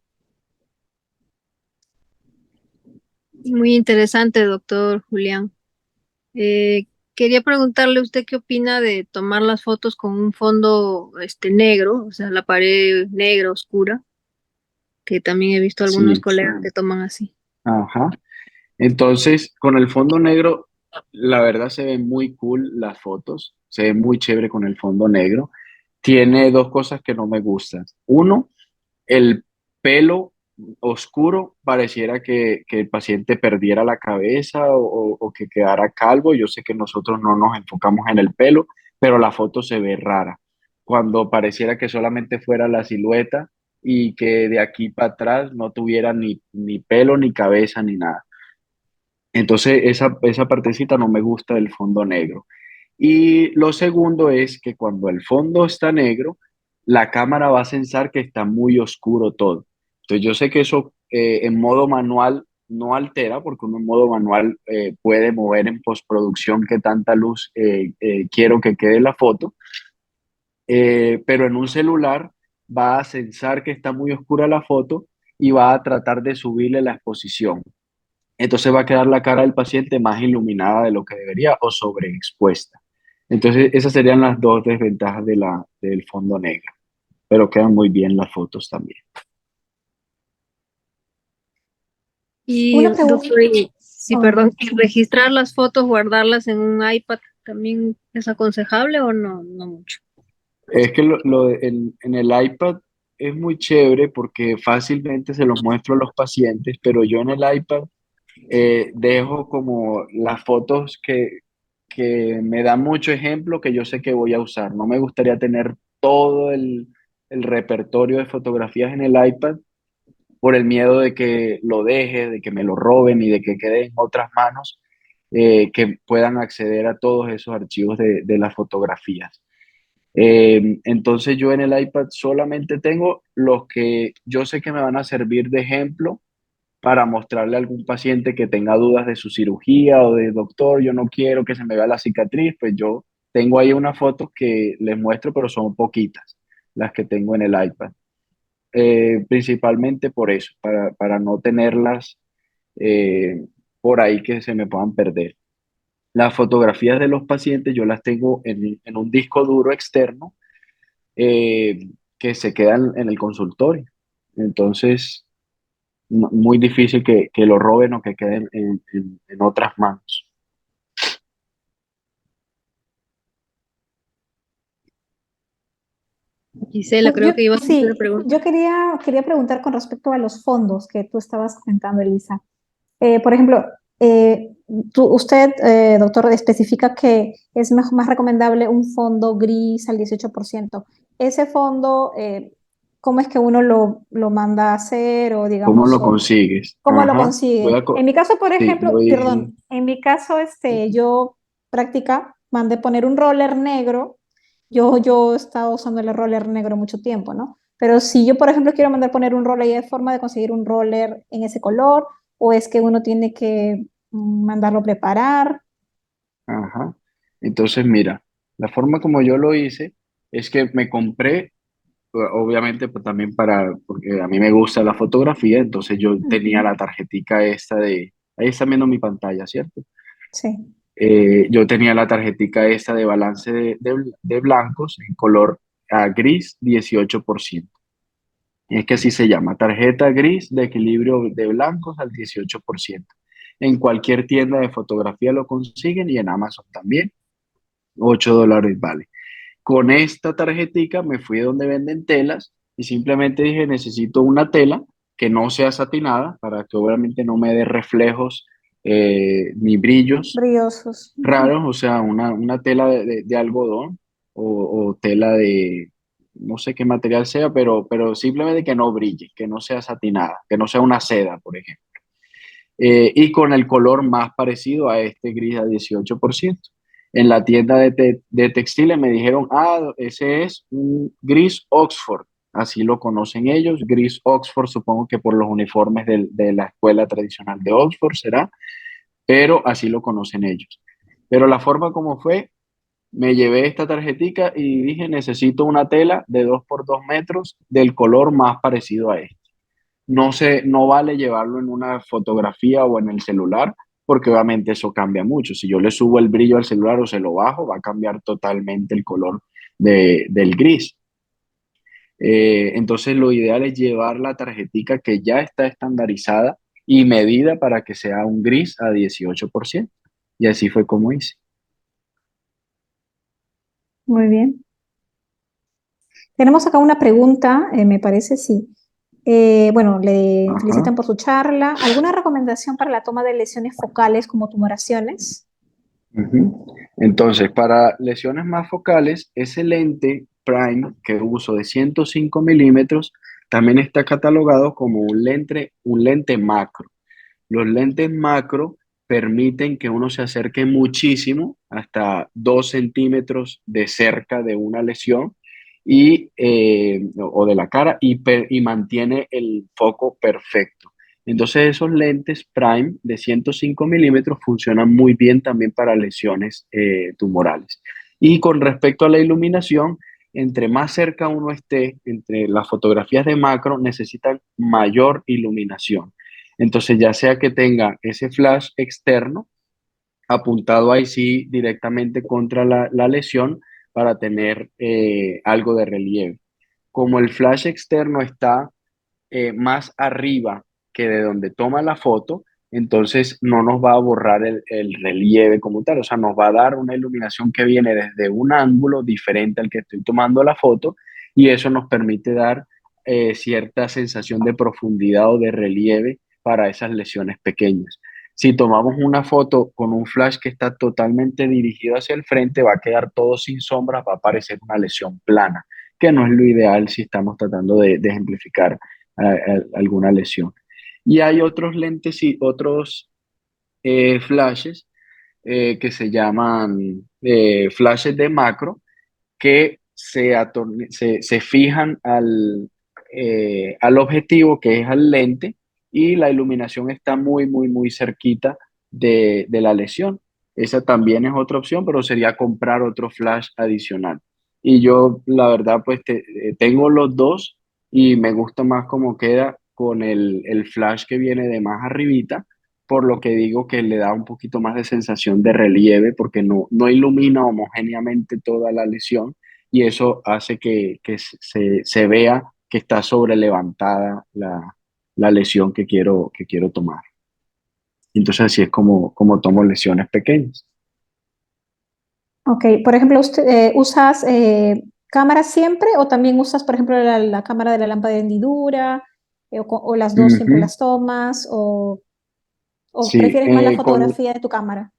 Muy interesante, doctor Julián. Quería preguntarle a usted qué opina de tomar las fotos con un fondo negro, o sea, la pared negra oscura, que también he visto algunos Sí. colegas que toman así. Ajá. Entonces, con el fondo negro, la verdad se ven muy cool las fotos, se ve muy chévere con el fondo negro. Tiene dos cosas que no me gustan. Uno, el pelo oscuro pareciera que el paciente perdiera la cabeza o que quedara calvo. Yo sé que nosotros no nos enfocamos en el pelo, pero la foto se ve rara. Cuando pareciera que solamente fuera la silueta y que de aquí para atrás no tuviera ni pelo, ni cabeza, ni nada. Entonces, esa partecita no me gusta del fondo negro. Y lo segundo es que cuando el fondo está negro, la cámara va a sensar que está muy oscuro todo. Entonces, yo sé que eso en modo manual no altera, porque uno en modo manual puede mover en postproducción qué tanta luz quiero que quede la foto, pero en un celular va a sensar que está muy oscura la foto y va a tratar de subirle la exposición. Entonces va a quedar la cara del paciente más iluminada de lo que debería o sobreexpuesta. Entonces esas serían las dos desventajas del fondo negro, pero quedan muy bien las fotos también. Y, Una pregunta. doctor, y Oh, perdón, ¿y registrar las fotos, guardarlas en un iPad también es aconsejable o no? No mucho. Es que en el iPad es muy chévere porque fácilmente se los muestro a los pacientes, pero yo en el iPad dejo como las fotos que me dan mucho ejemplo que yo sé que voy a usar. No me gustaría tener todo el repertorio de fotografías en el iPad por el miedo de que lo deje, de que me lo roben y de que quede en otras manos que puedan acceder a todos esos archivos de las fotografías. Entonces yo en el iPad solamente tengo los que yo sé que me van a servir de ejemplo para mostrarle a algún paciente que tenga dudas de su cirugía o de doctor, yo no quiero que se me vea la cicatriz, pues yo Tengo ahí unas fotos que les muestro, pero son poquitas las que tengo en el iPad. Principalmente por eso, para no tenerlas eh, por ahí que se me puedan perder. Las fotografías de los pacientes yo las tengo en un disco duro externo que se quedan en el consultorio. Entonces, muy difícil que lo roben o que queden en otras manos. Gisela, creo que ibas a hacer una Sí, pregunta. yo quería preguntar con respecto a los fondos que tú estabas comentando, Elisa. Por ejemplo, usted, doctor, especifica que es más recomendable un fondo gris al 18%. Ese fondo, ¿cómo es que uno lo manda a hacer o ¿Cómo digamos, lo consigues? cómo lo Ajá. consigue? En mi caso, por Sí, ejemplo, perdón, en mi caso, yo mandé poner un roller negro. Yo he estado usando el roller negro mucho tiempo, ¿no? Pero si yo, por ejemplo, quiero mandar poner un roller, ¿hay forma de conseguir un roller en ese color? ¿O es que uno tiene que mandarlo preparar? ajá. Entonces, mira, la forma como yo lo hice es que me compré, obviamente, pues también porque a mí me gusta la fotografía, entonces yo tenía Ujú. la tarjetica esta ahí está viendo mi pantalla, ¿cierto? Sí, Yo tenía la tarjetica esta de balance de blancos en color gris 18%. Es que así se llama, tarjeta gris de equilibrio de blancos al 18%. En cualquier tienda de fotografía lo consiguen y en Amazon también. $8 vale. Con esta tarjetica me fui a donde venden telas y simplemente dije, necesito una tela que no sea satinada para que obviamente no me dé reflejos ni brillos brillosos. Ujú. raros, o sea, una tela de algodón o tela de, no sé qué material sea, pero simplemente que no brille, que no sea satinada, que no sea una seda, por ejemplo. Y con el color más parecido a este gris a 18%. En la tienda de textiles me dijeron, ese es un gris Oxford, así lo conocen ellos, gris Oxford, supongo que por los uniformes de la escuela tradicional de Oxford será, pero así lo conocen ellos. Pero la forma como fue, me llevé esta tarjetica y dije, necesito una tela de 2 por 2 metros del color más parecido a este. No vale llevarlo en una fotografía o en el celular, porque obviamente eso cambia mucho. Si yo le subo el brillo al celular o se lo bajo, va a cambiar totalmente el color del gris. Entonces lo ideal es llevar la tarjetica que ya está estandarizada y medida para que sea un gris a 18%. Y así fue como hice. Muy bien. Tenemos acá una pregunta, me parece, sí. Bueno, le Ajá. felicitan por su charla. ¿Alguna recomendación para la toma de lesiones focales como tumoraciones? Ujú. Entonces, para lesiones más focales, ese lente prime que uso de 105 milímetros también está catalogado como un lente macro. Los lentes macro permiten que uno se acerque muchísimo, hasta 2 centímetros de cerca de una lesión o de la cara y mantiene el foco perfecto. Entonces esos lentes prime de 105 milímetros funcionan muy bien también para lesiones tumorales. Y con respecto a la iluminación, entre más cerca uno esté, entre las fotografías de macro necesitan mayor iluminación. Entonces, ya sea que tenga ese flash externo apuntado ahí sí directamente contra la lesión para tener algo de relieve. Como el flash externo está más arriba que de donde toma la foto, entonces no nos va a borrar el relieve como tal, o sea, nos va a dar una iluminación que viene desde un ángulo diferente al que estoy tomando la foto y eso nos permite dar cierta sensación de profundidad o de relieve para esas lesiones pequeñas. Si tomamos una foto con un flash que está totalmente dirigido hacia el frente, va a quedar todo sin sombras, va a parecer una lesión plana, que no es lo ideal si estamos tratando de ejemplificar alguna lesión. Y hay otros lentes y otros flashes que se llaman flashes de macro que se fijan al objetivo que es al lente y la iluminación está muy, muy, muy cerquita de la lesión. esa también es otra opción, pero sería comprar otro flash adicional. Y yo, la verdad, pues tengo los dos y me gusta más cómo queda con el flash que viene de más arribita, por lo que digo que le da un poquito más de sensación de relieve porque no ilumina homogéneamente toda la lesión y eso hace que se vea que está sobre levantada la lesión que quiero tomar. Entonces así es como tomo lesiones pequeñas. Ok, por ejemplo, ¿usas cámara siempre o también usas, por ejemplo, la cámara de la lámpara de hendidura o las dos siempre Ujú. las tomas o Sí, prefieres más la fotografía de tu cámara?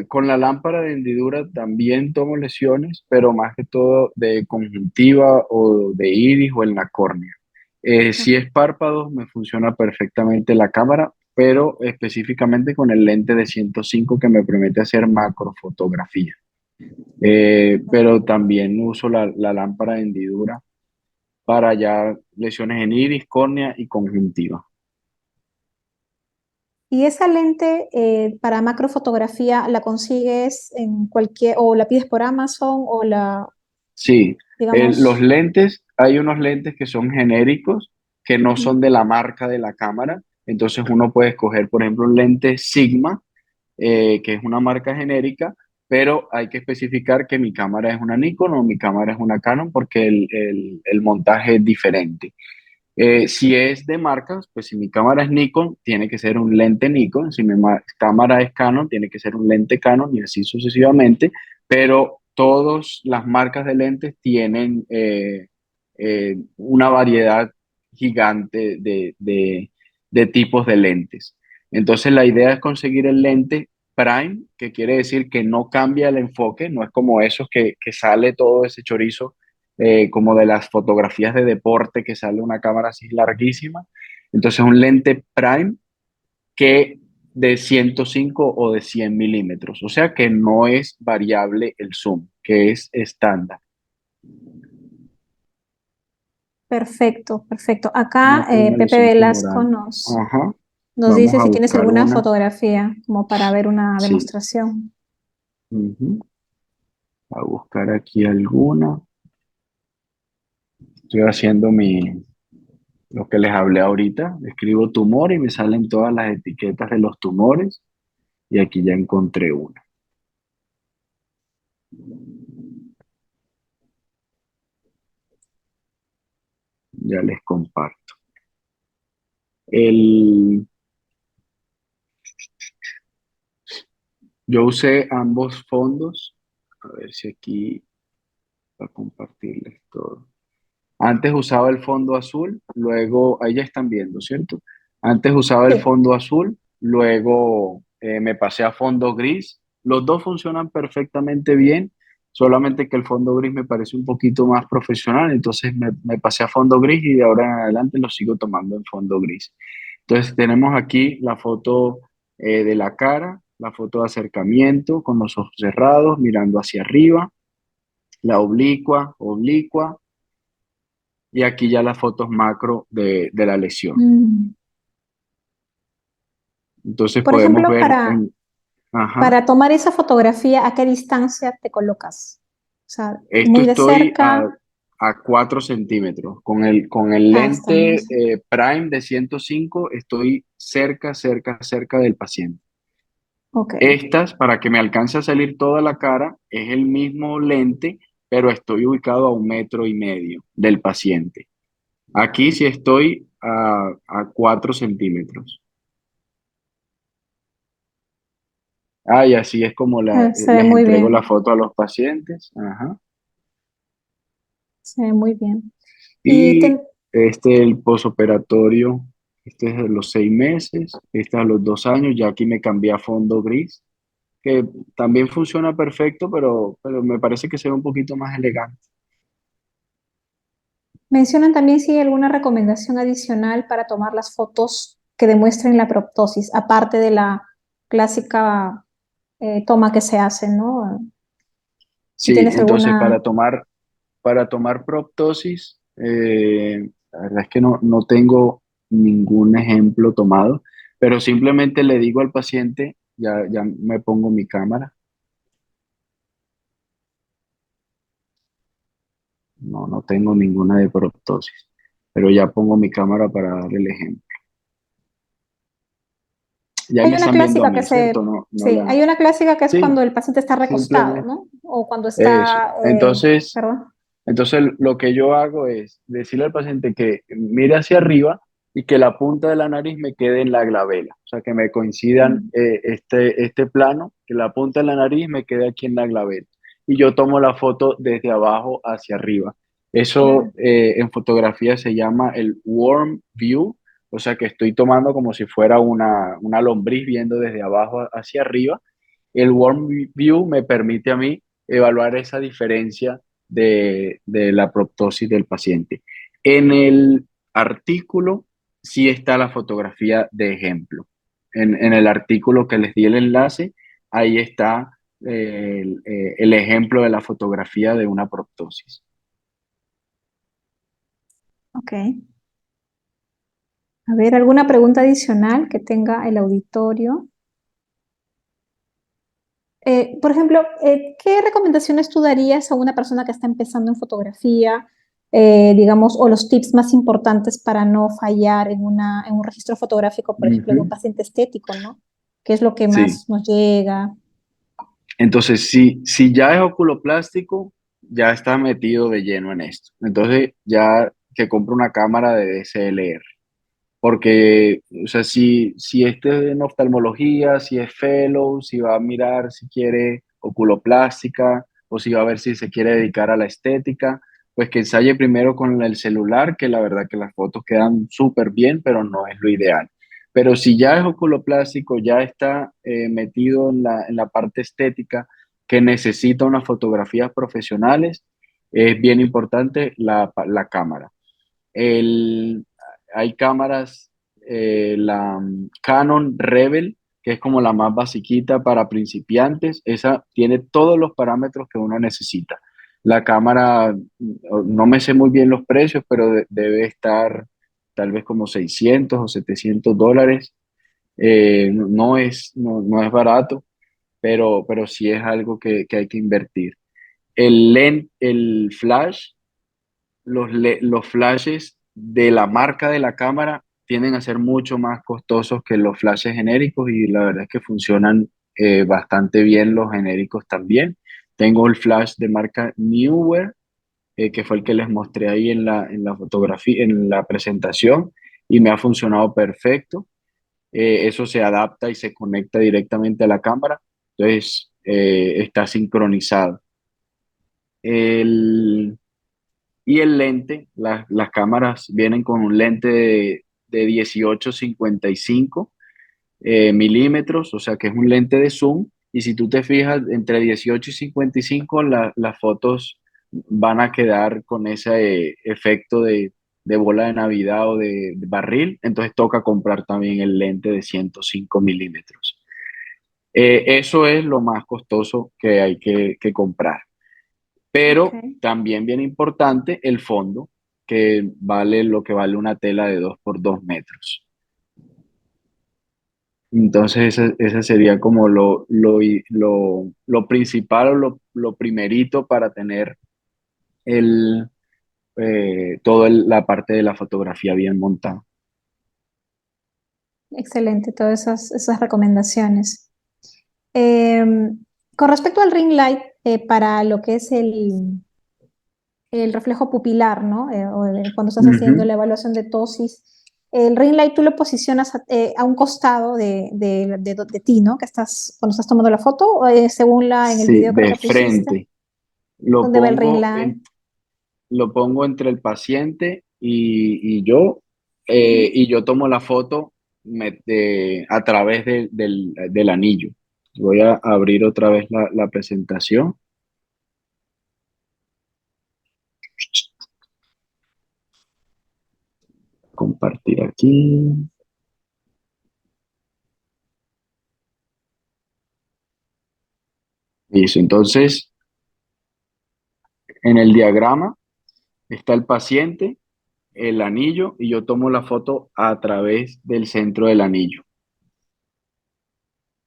con la lámpara de hendidura también tomo lesiones, pero más que todo de conjuntiva o de iris o en la córnea. Si es párpados, me funciona perfectamente la cámara, pero específicamente con el lente de 105 que me permite hacer macrofotografía. Pero también uso la lámpara de hendidura para ya lesiones en iris, córnea y conjuntiva. Y esa lente para macrofotografía la consigues en cualquier, o la pides por Amazon o Sí, los digamos, lentes, hay unos lentes que son genéricos, que no ujú, son de la marca de la cámara. Entonces uno puede escoger, por ejemplo, un lente Sigma, que es una marca genérica, pero hay que especificar que mi cámara es una Nikon o mi cámara es una Canon porque el montaje es diferente. Si es de marcas, pues si mi cámara es Nikon, tiene que ser un lente Nikon. Si cámara es Canon, tiene que ser un lente Canon y así sucesivamente. Pero todas las marcas de lentes tienen una variedad gigante de tipos de lentes. Entonces la idea es conseguir el lente Prime, que quiere decir que no cambia el enfoque, no es como esos que sale todo ese chorizo como de las fotografías de deporte que sale una cámara así larguísima. Entonces un lente prime que de 105 o de 100 milímetros, o sea que no es variable el zoom, que es estándar. perfecto, perfecto. No Acá fue una Pepe lesión Velasco tumoral. Ajá, nos vamos dice a si tienes buscar alguna una. fotografía como para ver una Sí, demostración. ujú. A buscar aquí alguna. Estoy haciendo lo que les hablé ahorita. Escribo tumor y me salen todas las etiquetas de los tumores y aquí ya encontré una. Ya les comparto. El, yo usé ambos fondos. A ver si aquí para compartirles todo. Antes usaba el fondo azul, luego, ahí ya están viendo, ¿cierto? Antes usaba el Sí. fondo azul, luego me pasé a fondo gris. Los dos funcionan perfectamente bien, solamente que el fondo gris me parece un poquito más profesional, entonces me pasé a fondo gris y de ahora en adelante lo sigo tomando en fondo gris. Entonces tenemos aquí la foto de la cara, la foto de acercamiento con los ojos cerrados, mirando hacia arriba, la oblicua, oblicua, y aquí ya las fotos macro de la lesión. Mm. Entonces Por podemos ejemplo, ver en, ajá, para tomar esa fotografía, ¿a qué distancia te colocas? O sea, esto muy de estoy cerca. a 4 centímetros. Con el Ah, estamos. lente Prime de 105 estoy cerca, cerca, cerca del paciente. Ok. Estas, para que me alcance a salir toda la cara, es el mismo lente, pero estoy ubicado a 1,5 metros del paciente. Aquí sí estoy a 4 centímetros. Ah, y así es como Se ve les muy entrego la bien. foto a los pacientes. Ajá. Se ve muy bien. Y Y el posoperatorio, este es de los 6 meses, este a los 2 años, ya aquí me cambié a fondo gris, que también funciona perfecto, pero me parece que se ve un poquito más elegante. mencionan también si hay alguna recomendación adicional para tomar las fotos que demuestren la proptosis, aparte de la clásica toma que se hace, ¿no? Si Sí, tienes entonces alguna. para tomar proptosis, la verdad es que no tengo ningún ejemplo tomado, pero simplemente le digo al paciente ya me pongo mi cámara. No, no tengo ninguna de proptosis, pero ya pongo mi cámara para dar el ejemplo. Ya Hay me una están viendo a clásica que mí, ¿cierto? se, No sí, la... hay una clásica que es Sí, cuando el paciente está recostado, simplemente ¿no? O cuando eso. está, Entonces, perdón. entonces lo que yo hago es decirle al paciente que mire hacia arriba y que la punta de la nariz me quede en la glabela. O sea, que me coincidan Mm, este plano, que la punta de la nariz me quede aquí en la glabela. Y yo tomo la foto desde abajo hacia arriba. Eso claro. en fotografía se llama el warm view, o sea que estoy tomando como si fuera una lombriz viendo desde abajo hacia arriba. El warm view me permite a mí evaluar esa diferencia de la proptosis del paciente. En el artículo sí está la fotografía de ejemplo. En el artículo que les di el enlace, ahí está el ejemplo de la fotografía de una proptosis. Ok. A ver, ¿alguna pregunta adicional que tenga el auditorio? Por ejemplo, ¿qué recomendaciones tú darías a una persona que está empezando en fotografía, digamos, o los tips más importantes para no fallar en un registro fotográfico, por ejemplo, de un Ujú. paciente estético, ¿no? ¿Qué es lo que Sí. más nos llega? Entonces, si ya es oculoplástico, ya está metido de lleno en esto. Entonces, ya que compre una cámara de DSLR. Porque, o sea, si este es en oftalmología, si es fellow, si va a mirar si quiere oculoplástica o si va a ver si se quiere dedicar a la estética, pues que ensaye primero con el celular, que la verdad que las fotos quedan súper bien, pero no es lo ideal. Pero si ya es oculoplástico, ya está metido en la parte estética, que necesita unas fotografías profesionales, es bien importante la cámara. El, Hay cámaras, la Canon Rebel, que es como la más basiquita para principiantes, esa tiene todos los parámetros que uno necesita. La cámara, no me sé muy bien los precios, pero debe estar tal vez como 600 o $700. No es barato, pero sí es algo que hay que invertir. El flash, los flashes de la marca de la cámara tienden a ser mucho más costosos que los flashes genéricos y la verdad es que funcionan bastante bien los genéricos también. Tengo el flash de marca Neewer, que fue el que les mostré ahí en la fotografía, en la presentación, y me ha funcionado perfecto. Eso se adapta y se conecta directamente a la cámara, entonces está sincronizado. El, Y el lente, las cámaras vienen con un lente de 18-55 milímetros, o sea que es un lente de zoom. Y si tú te fijas, entre 18 y 55, las fotos van a quedar con ese efecto de bola de Navidad o de barril. Entonces toca comprar también el lente de 105 milímetros. Eso es lo más costoso que hay que comprar. Ok, Pero también bien importante el fondo, que vale lo que vale una tela de 2 por 2 metros. Entonces, ese sería como lo principal o lo primerito para tener toda la parte de la fotografía bien montada. excelente, todas esas recomendaciones. Eh, con respecto al ring light, para lo que es el reflejo pupilar, ¿no? Cuando estás haciendo Ujú. la evaluación de tosis, el ring light tú lo posicionas a un costado de ti, ¿no? Que estás, cuando estás tomando la foto, o, según en el Sí, video creo de que pusiste, frente. Lo ¿dónde va el ring pongo, light? lo pongo entre el paciente y yo, Ujú. y yo tomo la foto a través del anillo. Voy a abrir otra vez la presentación. Compartir aquí. Listo. Entonces, en el diagrama está el paciente, el anillo, y yo tomo la foto a través del centro del anillo.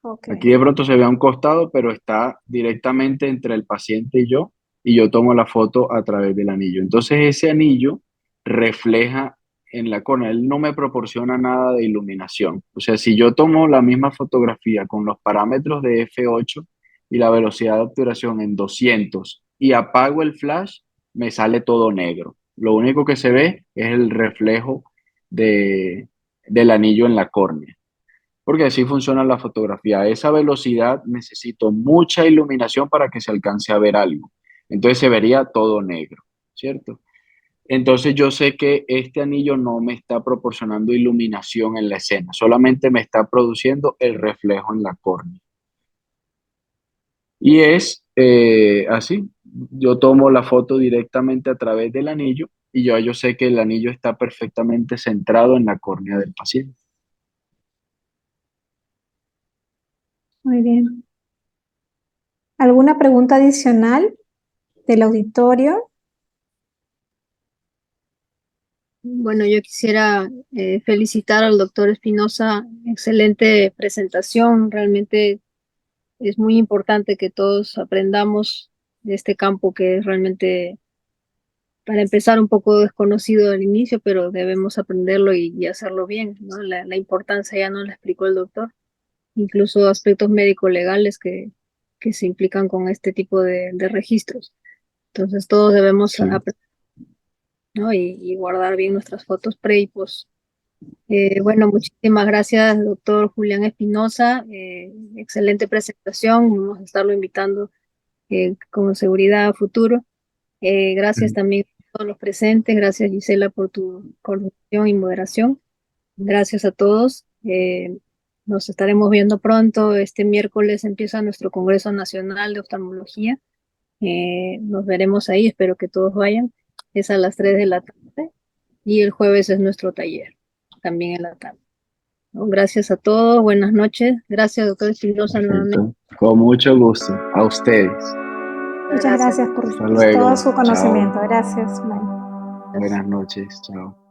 Ok. Aquí de pronto se ve a un costado, pero está directamente entre el paciente y yo tomo la foto a través del anillo. Entonces ese anillo refleja en la córnea, él no me proporciona nada de iluminación. O sea, si yo tomo la misma fotografía con los parámetros de f8 y la velocidad de obturación en 200 y apago el flash, me sale todo negro. Lo único que se ve es el reflejo del anillo en la córnea. Porque así funciona la fotografía. A esa velocidad necesito mucha iluminación para que se alcance a ver algo. Entonces se vería todo negro, ¿cierto? Entonces yo sé que este anillo no me está proporcionando iluminación en la escena, solamente me está produciendo el reflejo en la córnea. Y es así, yo tomo la foto directamente a través del anillo y yo sé que el anillo está perfectamente centrado en la córnea del paciente. Muy bien. ¿Alguna pregunta adicional del auditorio? Bueno, yo quisiera felicitar al doctor Espinosa, excelente presentación, realmente es muy importante que todos aprendamos de este campo que es realmente, para empezar, un poco desconocido al inicio, pero debemos aprenderlo y hacerlo bien, ¿no? La importancia ya nos la explicó el doctor, incluso aspectos médico-legales que se implican con este tipo de registros. Entonces todos debemos Sí, aprender, ¿no? Y guardar bien nuestras fotos pre y post. Bueno, muchísimas gracias, doctor Julián Espinosa. Excelente presentación. Vamos a estarlo invitando con seguridad a futuro. Gracias también a todos los presentes. Gracias, Gisela, por tu coordinación y moderación. Gracias a todos. Nos estaremos viendo pronto. Este miércoles empieza nuestro Congreso Nacional de Oftalmología. Nos veremos ahí. Espero que todos vayan. Es a las 3 de la tarde y el jueves es nuestro taller, también en la tarde. ¿No? Gracias a todos. Buenas noches. Gracias, doctor Espinosa, nuevamente. perfecto. Con mucho gusto. A ustedes. Muchas gracias por Hasta todo luego. su Chao. conocimiento. Gracias. Bye. Buenas noches. Chao.